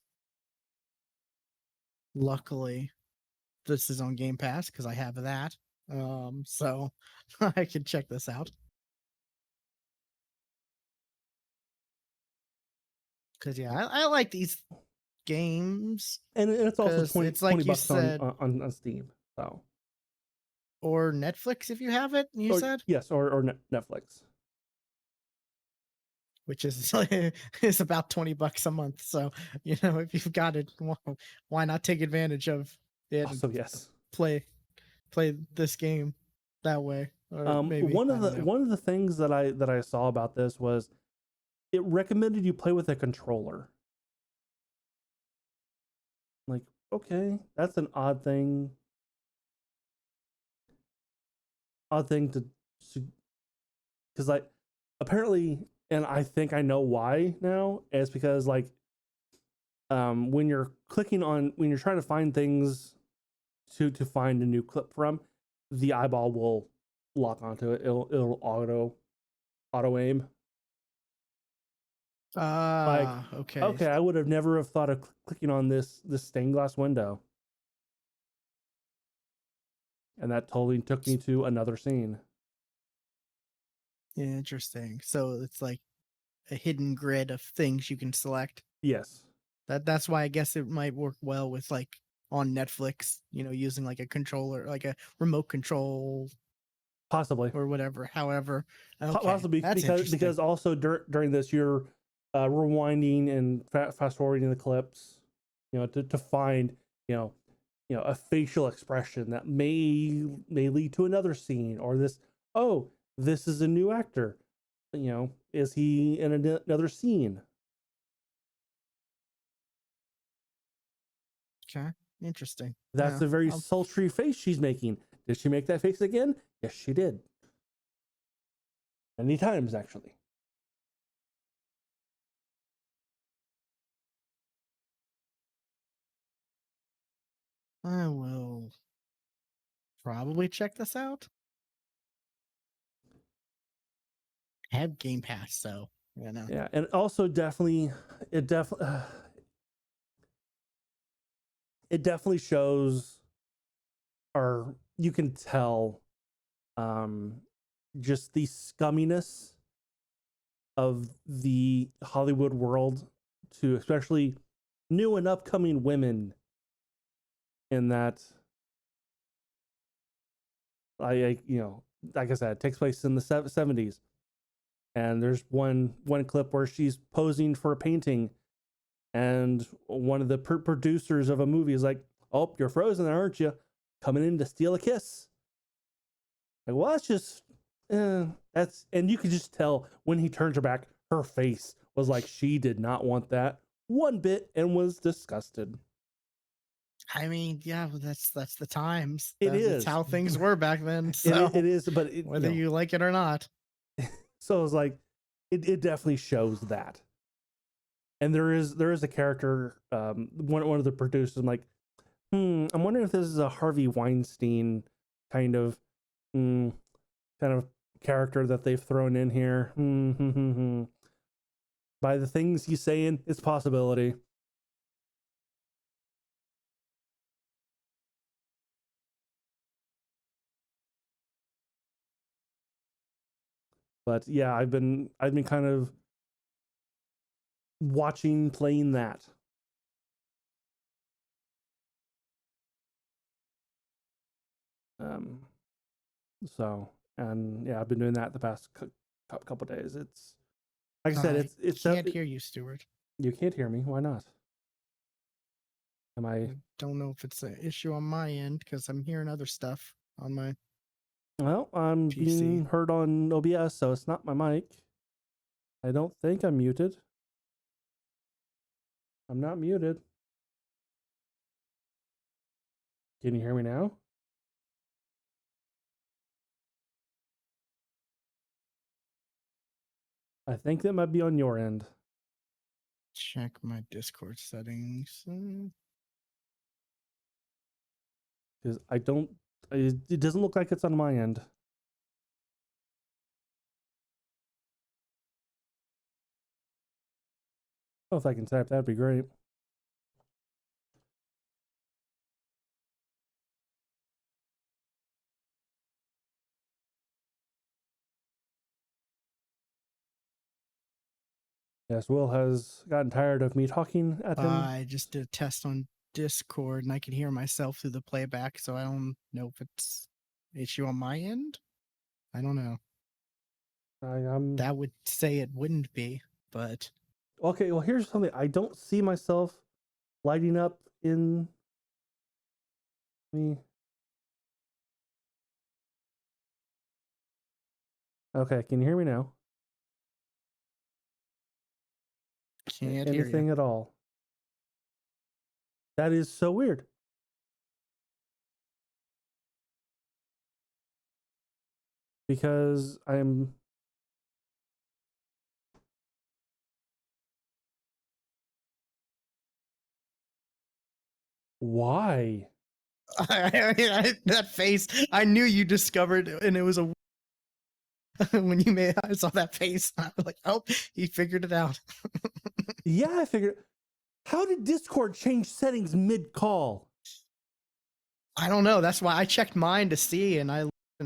B: luckily, this is on Game Pass because I have that. So I can check this out. Because yeah, I like these games,
A: And it's also
B: 'cause
A: 20,
B: it's like
A: 20
B: you
A: bucks on,
B: said-
A: on Steam. So,
B: or Netflix if you have it. You
A: or
B: said,
A: yes, or Netflix.
B: which is is about $20 a month. So if you've got it, why not take advantage of it and
A: Also, yes.
B: play play this game that way, or maybe I don't know.
A: One of the things that I saw about this was it recommended you play with a controller. Like, okay, that's an odd thing. Odd thing to, because like apparently, and I think I know why now. It's because like when you're when you're trying to find things to find a new clip from, the eyeball will lock onto it. It'll auto aim. Like,
B: Okay.
A: okay, I would have never have thought of clicking on this stained glass window, and that totally took me to another scene.
B: Interesting. So it's like a hidden grid of things you can select.
A: Yes,
B: That's why I guess it might work well with like on Netflix, using like a controller, like a remote control
A: possibly.
B: or whatever. However, okay,
A: Possibly
B: that's interesting.
A: because also during this you're rewinding and fast forwarding the clips, to find a facial expression that may lead to another scene, or this, oh, this is a new actor, is he in another scene?
B: Okay, interesting.
A: That's
B: Yeah,
A: a very sultry face she's making. Did she make that face again? Yes, she did. Many times, actually.
B: I will probably check this out. I have Game Pass, so
A: Yeah, and also definitely, it definitely, it definitely shows, or you can tell, just the scumminess of the Hollywood world to especially new and upcoming women. In that, like I said, it takes place in the 70s, and there's one clip where she's posing for a painting, and one of the producers of a movie is like, "Oh, you're frozen, aren't you? Coming in to steal a kiss." Like, well, that's just that's, and you could just tell when he turned her back, her face was like she did not want that one bit and was disgusted.
B: I mean, yeah, but that's the times.
A: That's
B: how things were back then. So
A: it is, but
B: whether you like it or not.
A: So it's like it definitely shows that. And there is a character, one of the producers. I'm like, I'm wondering if this is a Harvey Weinstein kind of character that they've thrown in here. By the things he's saying, it's a possibility. But yeah, I've been kind of playing that. So, and yeah, I've been doing that the past couple days. It's like I said, it's
B: can't hear you, Stuart.
A: You can't hear me. Why not? I
B: don't know if it's an issue on my end because I'm hearing other stuff on my.
A: Well, I'm
B: PC.
A: being heard on OBS, so it's not my mic. I don't think I'm muted. I'm not muted. Can you hear me now? I think that might be on your end.
B: Check my Discord settings.
A: Because I don't, it doesn't look like it's on my end. Oh, if I can type, that'd be great. Yes, Will has gotten tired of me talking at him.
B: I just did a test on Discord and I could hear myself through the playback, so I don't know if it's an issue on my end. I don't know. That would say it wouldn't be, but
A: okay. Well, here's something. I don't see myself lighting up in me. Okay, can you hear me now?
B: Can't hear you.
A: Anything at all? That is so weird. Because I'm. Why?
B: That face, I knew you discovered, and it was a when you made. I saw that face. I was like, oh, he figured it out.
A: Yeah, I figured. How did Discord change settings mid call?
B: I don't know. That's why I checked mine to see, and I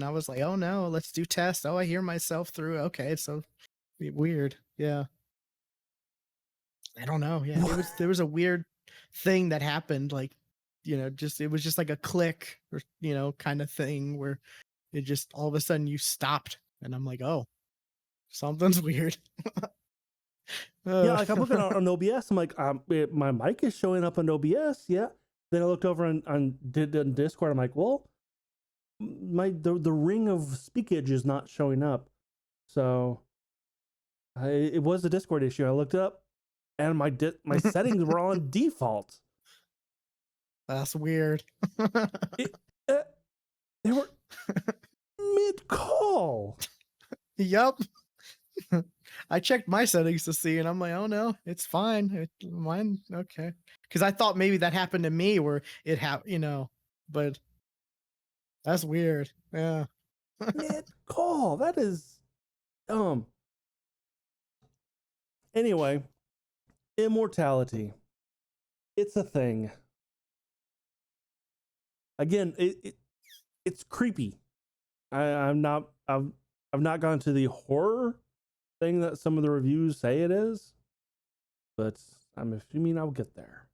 B: was like, oh no, let's do test. Oh, I hear myself through. Okay, so weird. Yeah. I don't know. Yeah, there was a weird thing that happened, like, just it was just like a click or kind of thing where it just all of a sudden you stopped, and I'm like, oh, something's weird.
A: Yeah, like I'm looking on OBS. I'm like, my mic is showing up on OBS. Yeah. Then I looked over on Discord. I'm like, well, the ring of speakage is not showing up. So it was a Discord issue. I looked up, and my settings were on default.
B: That's weird.
A: They were mid call.
B: Yup. I checked my settings to see, and I'm like, oh no, it's fine. Mine okay, because I thought maybe that happened to me where it but that's weird. Yeah.
A: Mid call. That is dumb. Anyway, immortality. It's a thing. Again, it's creepy. I've not gone to the horror thing that some of the reviews say it is, but I'm assuming I'll get there.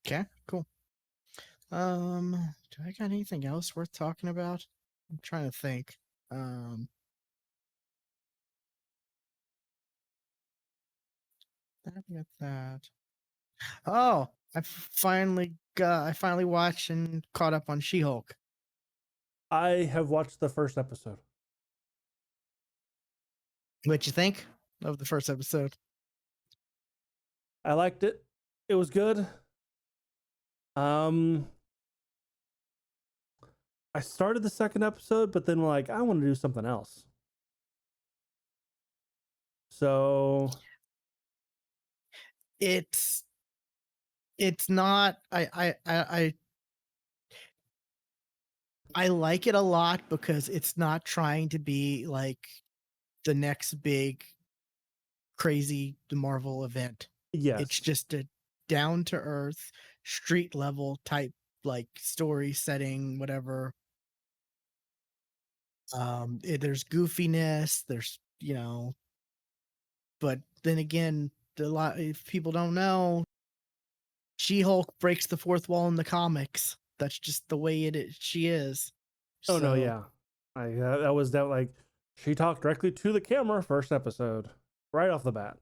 B: Okay, cool. Do I got anything else worth talking about? I'm trying to think. I got that. Oh, I finally watched and caught up on She-Hulk.
A: I have watched the first episode.
B: What'd you think of the first episode?
A: I liked it. It was good. I started the second episode, but then like I want to do something else. So
B: It's not. I like it a lot because it's not trying to be like the next big crazy Marvel event. It's
A: yes,
B: just a down to earth, street level type like story setting, whatever. There's goofiness, there's but then again, a lot if people don't know, She-Hulk breaks the fourth wall in the comics. That's just the way it is. She is.
A: oh no,
B: So
A: yeah, that was that like she talked directly to the camera first episode, right off the bat.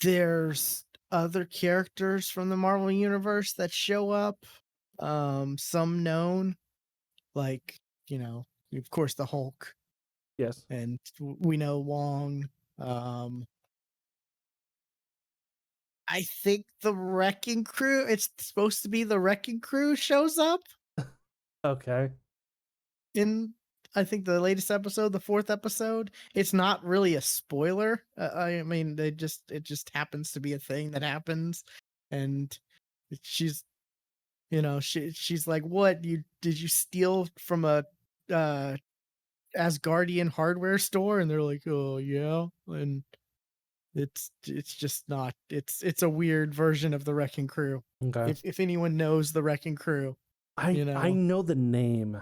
B: there's other characters from the Marvel universe that show up. Some known, like, of course the Hulk,
A: Yes.
B: and we know Wong. I think the Wrecking Crew, it's supposed to be the Wrecking Crew shows up
A: Okay.
B: in I think the latest episode, the fourth episode. It's not really a spoiler. I mean, it just happens to be a thing that happens, and she's she's like, "What did you steal from a Asgardian hardware store?" And they're like, "Oh yeah," and it's just not. It's a weird version of the Wrecking Crew.
A: Okay.
B: If anyone knows the Wrecking Crew,
A: I know the name,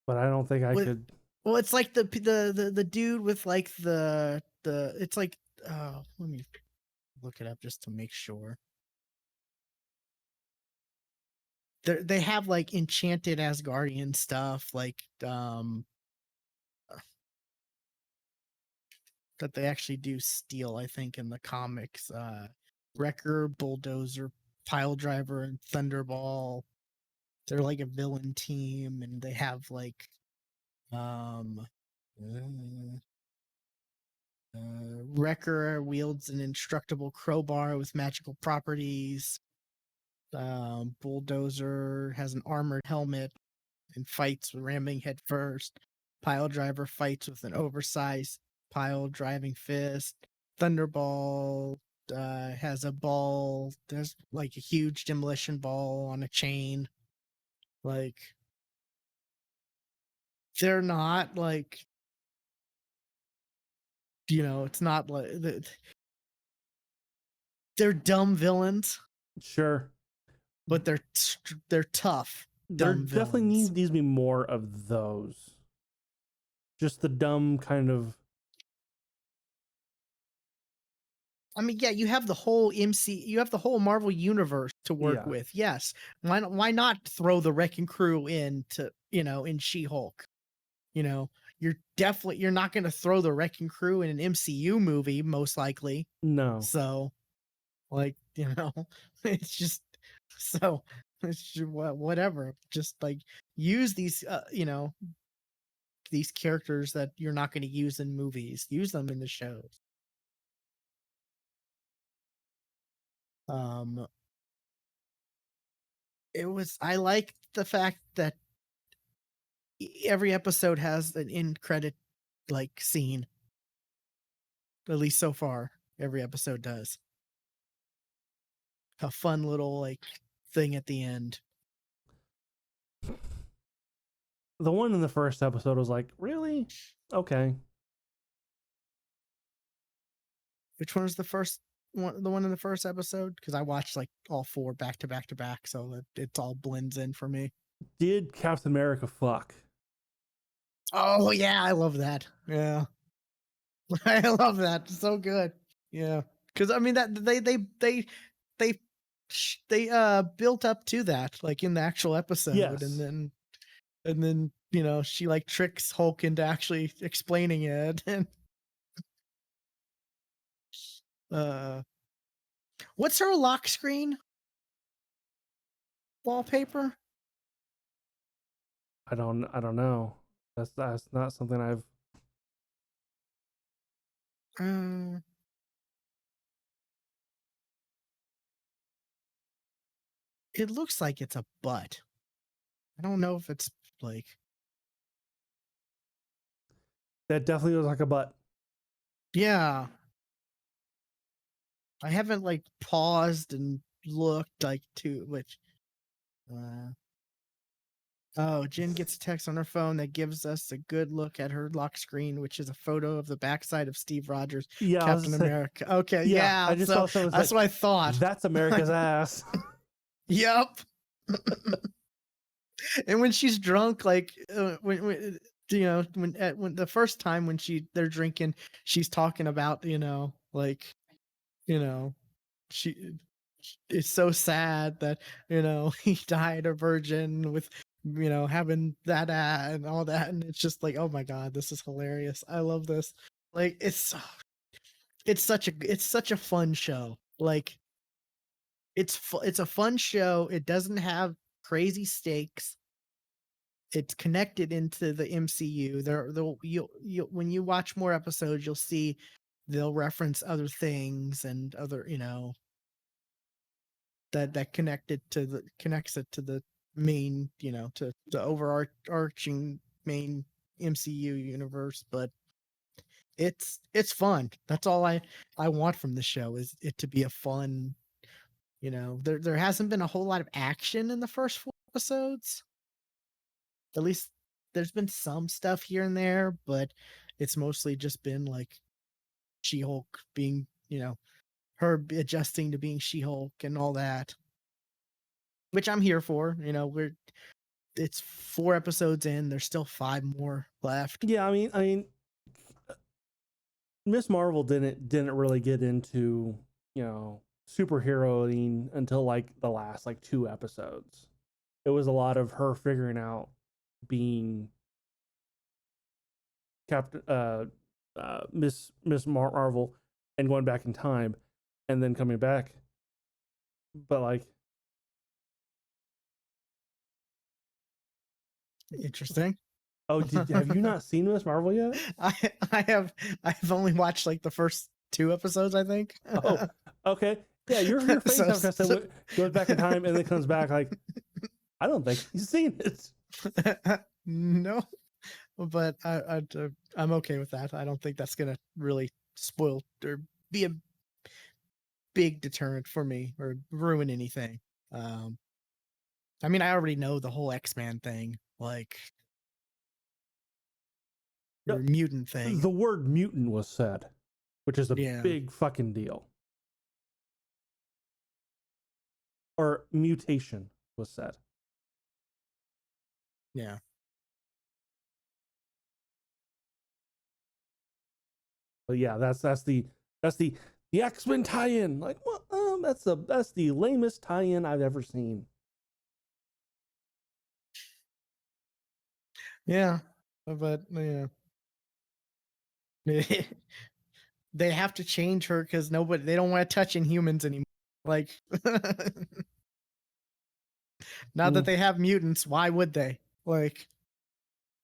A: but I don't think I
B: Well,
A: could.
B: well, it's like the dude with like the it's like let me look it up just to make sure. They have like enchanted Asgardian stuff like that they actually do steal, I think, in the comics. Wrecker, Bulldozer, Piledriver and Thunderball. They're like a villain team, and they have like Wrecker wields an indestructible crowbar with magical properties. Bulldozer has an armored helmet and fights with ramming head first. Piledriver fights with an oversized pile driving fist. Thunderball has a ball. There's like a huge demolition ball on a chain. Like, they're not like, it's not like they're dumb villains,
A: Sure.
B: but they're tough.
A: There
B: Dumb
A: definitely
B: villains.
A: needs to be more of those. Just the dumb kind of.
B: I mean, yeah, you have the whole you have the whole Marvel universe to work
A: Yeah.
B: with. Yes, why not throw the Wrecking Crew in She-Hulk? You're not going to throw the Wrecking Crew in an MCU movie, most likely.
A: No.
B: So, like, it's just so it's just, whatever. Just like use these, these characters that you're not going to use in movies. Use them in the shows. I like the fact that every episode has an end credit like scene. At least so far, every episode does. A fun little like thing at the end.
A: The one in the first episode was like, really? Okay.
B: Which one was the first one? The one in the first episode? Because I watched like all 4 back to back to back, so that it all blends in for me.
A: Did Captain America fuck?
B: Oh yeah, I love that. Yeah, I love that. So good. Yeah, because I mean that they built up to that like in the actual episode,
A: Yes.
B: and then she like tricks Hulk into actually explaining it, and what's her lock screen wallpaper?
A: I don't know. That's not something I've.
B: It looks like it's a butt. I don't know if it's like.
A: That definitely looks like a butt.
B: Yeah. I haven't like paused and looked like to which. Oh, Jen gets a text on her phone that gives us a good look at her lock screen, which is a photo of the backside of Steve Rogers,
A: Yeah,
B: Captain America. Okay, yeah,
A: I just saw someone.
B: That's what I thought.
A: That's America's ass.
B: Yep. And when she's drunk, like when when the first time when they're drinking, she's talking about like she it's so sad that he died a virgin with having that and all that, and it's just like, oh my god, this is hilarious. I love this. Like it's such a fun show. Like it's a fun show. It doesn't have crazy stakes. It's connected into the MCU. You when you watch more episodes, you'll see they'll reference other things and other that connects it to the main to the overarching main MCU universe. But it's fun. That's all I want from the show, is it to be a fun. There hasn't been a whole lot of action in the first 4 episodes. At least there's been some stuff here and there, but it's mostly just been like She-Hulk being, her adjusting to being She-Hulk and all that, which I'm here for. It's 4 episodes in. There's still 5 more left.
A: Yeah, I mean, Miss Marvel didn't really get into superheroing until like the last like 2 episodes. It was a lot of her figuring out being Captain Miss Marvel and going back in time and then coming back. But like
B: Interesting.
A: Oh, have you not seen Miss Marvel yet?
B: I've only watched like the first 2 episodes, I think.
A: Oh, okay. Yeah, your face
B: So-
A: after that goes back in time and then comes back like, I don't think he's seen it.
B: No, but I'm okay with that. I don't think that's gonna really spoil or be a big deterrent for me or ruin anything. I mean, I already know the whole X-Man thing, like
A: No,
B: or mutant thing.
A: the word mutant was said, which is a
B: Yeah,
A: big fucking deal. Or mutation was said.
B: yeah.
A: But yeah, that's the X-Men tie-in. Like, what? That's the lamest tie-in I've ever seen.
B: Yeah, but yeah. They have to change her because they don't want to touch Inhumans anymore. Like, now that
A: Mm.
B: they have mutants, why would they? Like,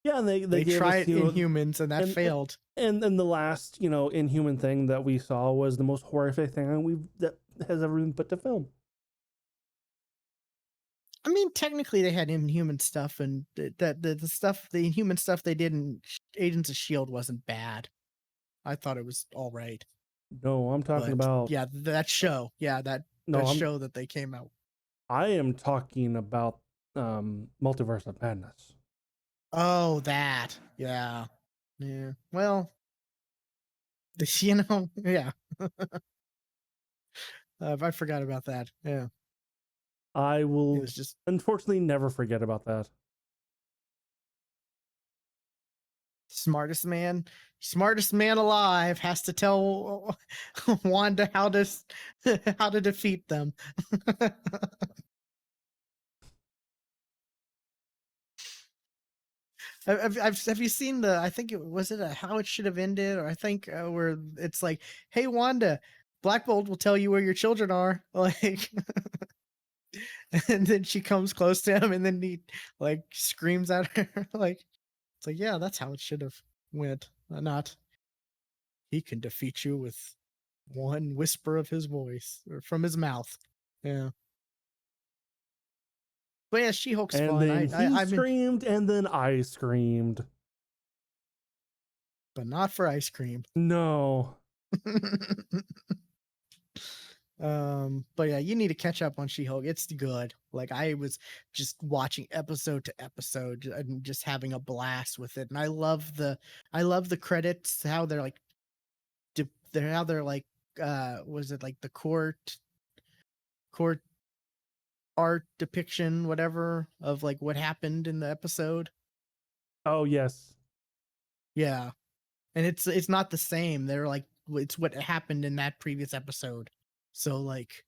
A: Yeah, and they
B: they
A: gave us,
B: tried Inhumans and that
A: and
B: failed.
A: and then the last, Inhuman thing that we saw was the most horrific thing that has ever been put to film.
B: I mean, technically, they had Inhuman stuff, and the Inhuman stuff they did in Agents of Shield wasn't bad. I thought it was all right.
A: No, I'm talking
B: But
A: about
B: yeah, that show, that show that they came out.
A: I am talking about Multiverse of Madness.
B: Oh, that, yeah. Well, yeah. I forgot about that. Yeah,
A: I
B: it
A: will
B: was just
A: unfortunately never forget about that.
B: smartest man alive has to tell Wanda how to how to defeat them. Have you seen the? I think was it How It Should Have Ended, or I think where it's like, "Hey Wanda, Black Bolt will tell you where your children are," like, and then she comes close to him, and then he like screams at her, like, it's like, yeah, that's how it should have went. Not he can defeat you with one whisper of his voice or from his mouth. Yeah, but yeah, She-Hulk's
A: And
B: fun.
A: then he
B: I mean,
A: screamed, and then I screamed.
B: but not for ice cream.
A: No.
B: But yeah, you need to catch up on She-Hulk. It's good. Like, I was just watching episode to episode and just having a blast with it. And I love the credits, how they're like was it like the court art depiction, whatever, of like what happened in the episode.
A: Oh yes.
B: Yeah. And it's not the same. They're like, it's what happened in that previous episode. So like,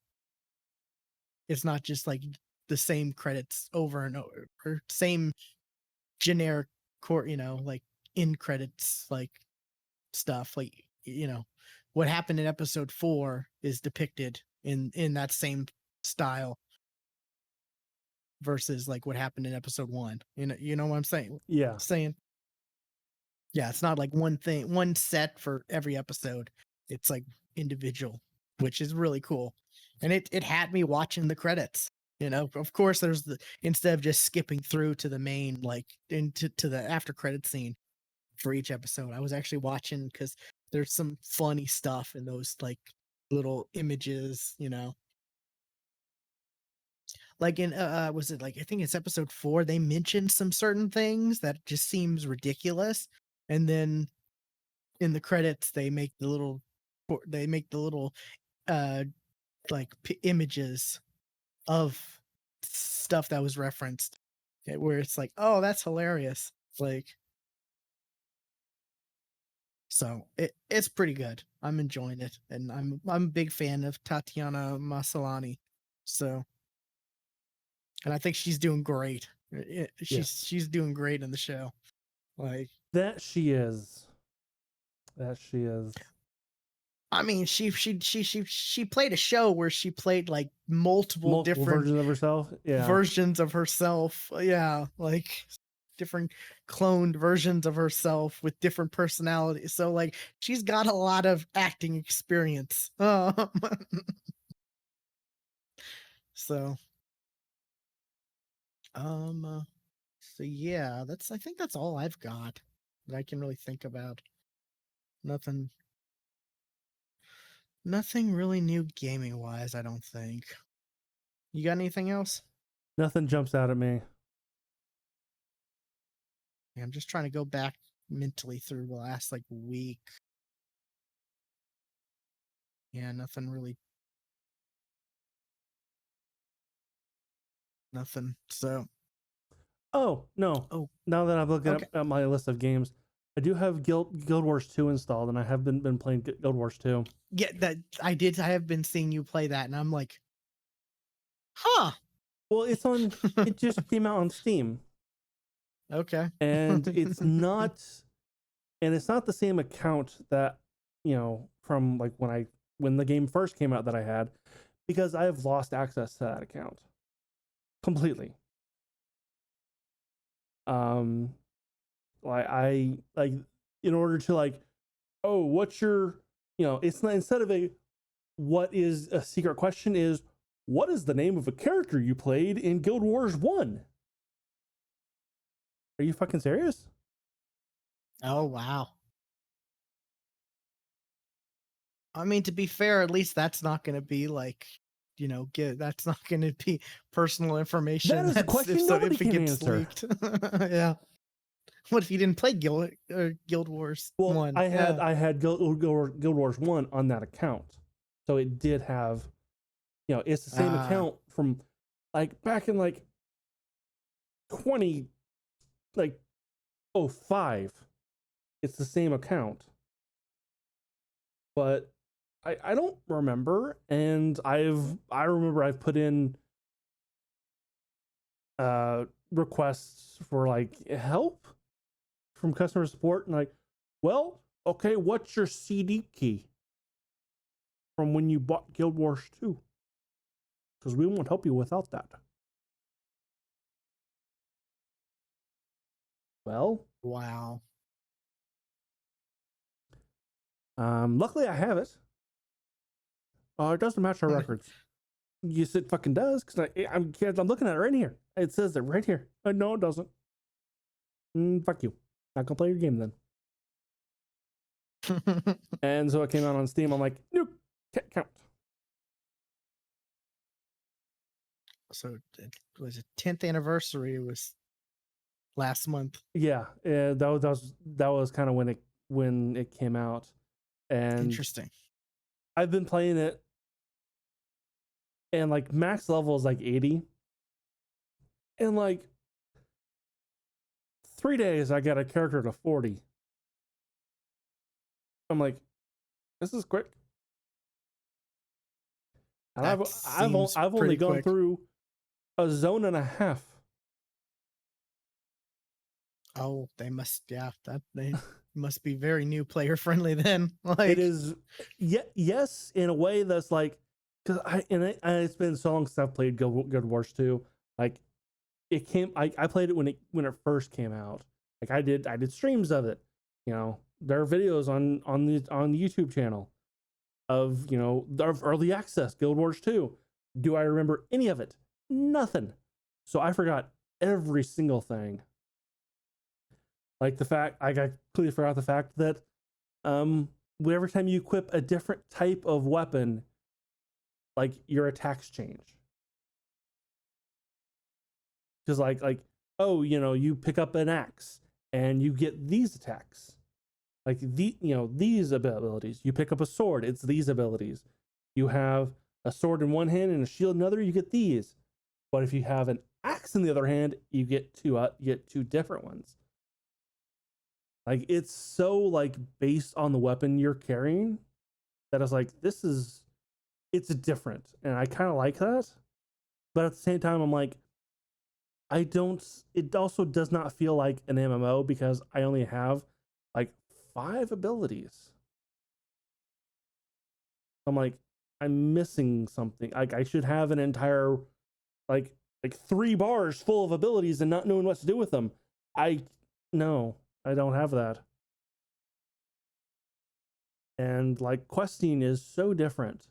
B: it's not just like the same credits over and over, or same generic court, like in credits, like stuff. Like, what happened in episode 4 is depicted in that same style versus like what happened in episode 1. You know what I'm saying?
A: Yeah.
B: Yeah, it's not like one set for every episode. It's like individual, which is really cool. And it had me watching the credits. Of course, instead of just skipping through to the main, like into the after credit scene for each episode, I was actually watching because there's some funny stuff in those like little images, like in was it like, I think it's episode 4, they mentioned some certain things that just seems ridiculous, and then in the credits they make the little uh like images of stuff that was referenced, where it's like, oh, that's hilarious. Like, so it's pretty good. I'm enjoying it, and I'm a big fan of Tatiana Maslany. So, and I think she's doing great. She's doing great in the show. Like,
A: That she is. That she is.
B: I mean, she played a show where she played like multiple different
A: versions of herself. Yeah.
B: versions of herself. Yeah, like, different cloned versions of herself with different personalities. So like she's got a lot of acting experience. So so yeah, I think that's all I've got that I can really think about. Nothing really new gaming wise, I don't think. You got anything else?
A: Nothing jumps out at me.
B: Yeah, I'm just trying to go back mentally through the last like week. Yeah, nothing really. Nothing. So,
A: Oh no!
B: oh,
A: Now that I'm looking
B: okay.
A: at my list of games, I do have Guild Wars 2 installed, and I have been playing Guild Wars 2.
B: Yeah, that I did. I have been seeing you play that, and I'm like, huh.
A: Well, it just came out on Steam,
B: Okay.
A: and it's not the same account that, from like when the game first came out that I had, because I have lost access to that account completely. Like in order to like, oh, what's your, it's not, instead of a what is a secret question, is what is the name of a character you played in Guild Wars 1? Are you fucking serious?
B: Oh wow. I mean, to be fair, at least that's not going to be like, that's not going to be personal information.
A: That is a question nobody
B: if it
A: can
B: gets
A: answer.
B: leaked. Yeah. What if you didn't play Guild Wars
A: Well,
B: 1?
A: I had Guild Wars 1 on that account, so it did have, it's the same account from like back in like 20 like 05. It's the same account, but I don't remember, and I remember I've put in requests for like help from customer support, and like, well, okay, what's your CD key from when you bought Guild Wars 2? Because we won't help you without that. Well,
B: Wow.
A: luckily I have it. It doesn't match our records. Yes, it fucking does, because I'm looking at it right here. It says it right here. No, it doesn't. Fuck you. Not gonna play your game then. And so it came out on Steam. I'm like, nope, can't count.
B: So it was a 10th anniversary. It was last month.
A: Yeah, that was kind of when it came out, and
B: Interesting.
A: I've been playing it, and like max level is like 80, and like 3 days I got a character to 40. I'm like, this is quick. And I've only gone through a zone and a half.
B: Oh, they must, yeah, they must be very new player friendly then. Like
A: it is, yes, in a way that's like, because it's been so long since I've played Guild Wars 2. Like, I played it when it first came out. Like I did streams of it. There are videos on the YouTube channel of of early access Guild Wars 2. Do I remember any of it? Nothing. So I forgot every single thing. Like the fact I completely forgot the fact that every time you equip a different type of weapon, like your attacks change. Because like oh, you pick up an axe and you get these attacks. Like these abilities. You pick up a sword, it's these abilities. You have a sword in one hand and a shield in another, you get these. But if you have an axe in the other hand, you get two different ones. Like it's so like based on the weapon you're carrying that it's like it's different, and I kind of like that. But at the same time, I'm like, it also does not feel like an MMO because I only have like 5 abilities. I'm like, I'm missing something. Like I should have an entire like 3 bars full of abilities and not knowing what to do with them. No, I don't have that. And like questing is so different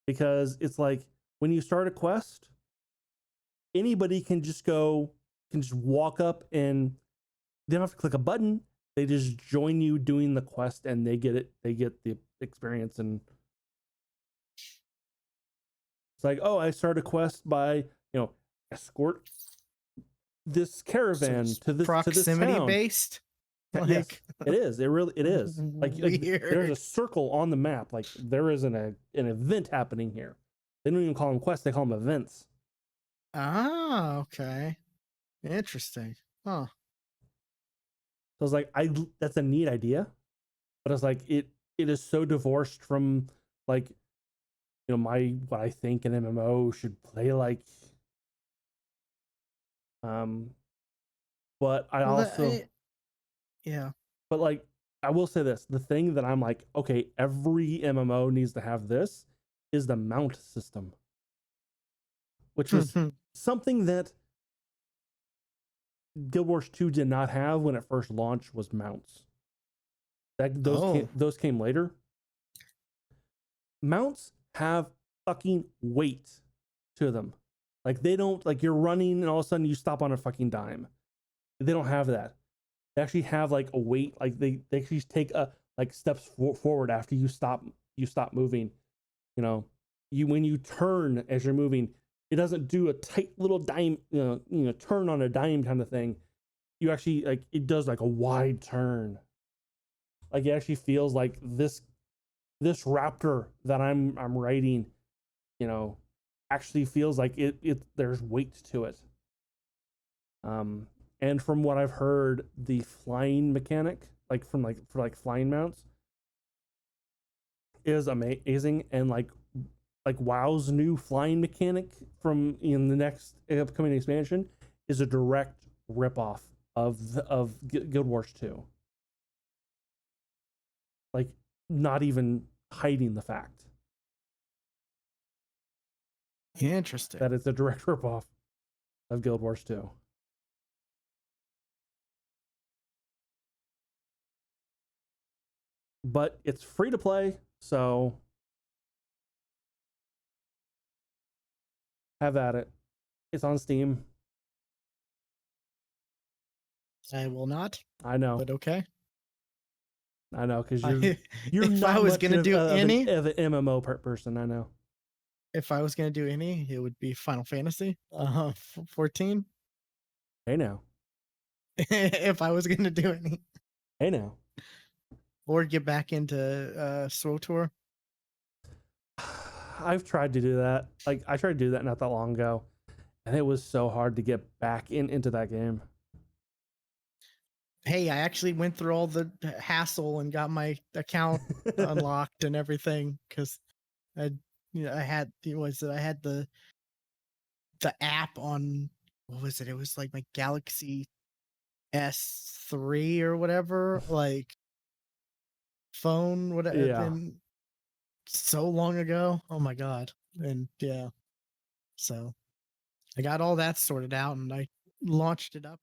A: because it's like when you start a quest, anybody can just walk up and they don't have to click a button. They just join you doing the quest and they get it. They get the experience. And it's like, oh, I start a quest by, escort this caravan
B: So
A: to this
B: proximity
A: town.
B: based.
A: Yes, it is. It is. Like there's a
B: Weird.
A: circle on the map. Like there is an event happening here. They don't even call them quests. They call them events.
B: Ah, okay. Interesting. Huh.
A: So I was like, that's a neat idea, but it's like it is so divorced from like what I think an MMO should play like. But I
B: Well,
A: also
B: yeah.
A: but like I will say this: the thing that I'm like, okay, every MMO needs to have this is the mount system, which is something that Guild Wars 2 did not have when it first launched. Was mounts. Those came later. Mounts have fucking weight to them. Like they don't, like you're running and all of a sudden you stop on a fucking dime. They don't have that. They actually have like a weight. Like they actually take like steps forward after you stop moving. When you turn as you're moving, it doesn't do a tight little dime, turn on a dime kind of thing. You actually like it does like a wide turn. Like it actually feels like this raptor that I'm riding, actually feels like it there's weight to it. And from what I've heard, the flying mechanic, like for flying mounts, is amazing. And like WoW's new flying mechanic from in the next upcoming expansion is a direct ripoff of Guild Wars 2. Like not even hiding the fact
B: Interesting.
A: that it's a direct ripoff of Guild Wars 2. But it's free to play, so have at it. It's on Steam.
B: I will not.
A: I know.
B: But okay.
A: I know, because you're
B: if
A: not
B: I was
A: much
B: gonna do
A: of
B: any
A: an MMO person. I know.
B: if I was gonna do any, it would be Final Fantasy 14.
A: Hey now.
B: If I was gonna do any.
A: Hey now.
B: Or get back into SWTOR.
A: I've tried to do that. Like I tried to do that not that long ago, and it was so hard to get back into that game.
B: Hey, I actually went through all the hassle and got my account unlocked and everything because I had the app on, what was it? It was like my Galaxy S3 or whatever, like phone, whatever.
A: Yeah.
B: And so long ago. Oh my god. And yeah, so I got all that sorted out and I launched it up.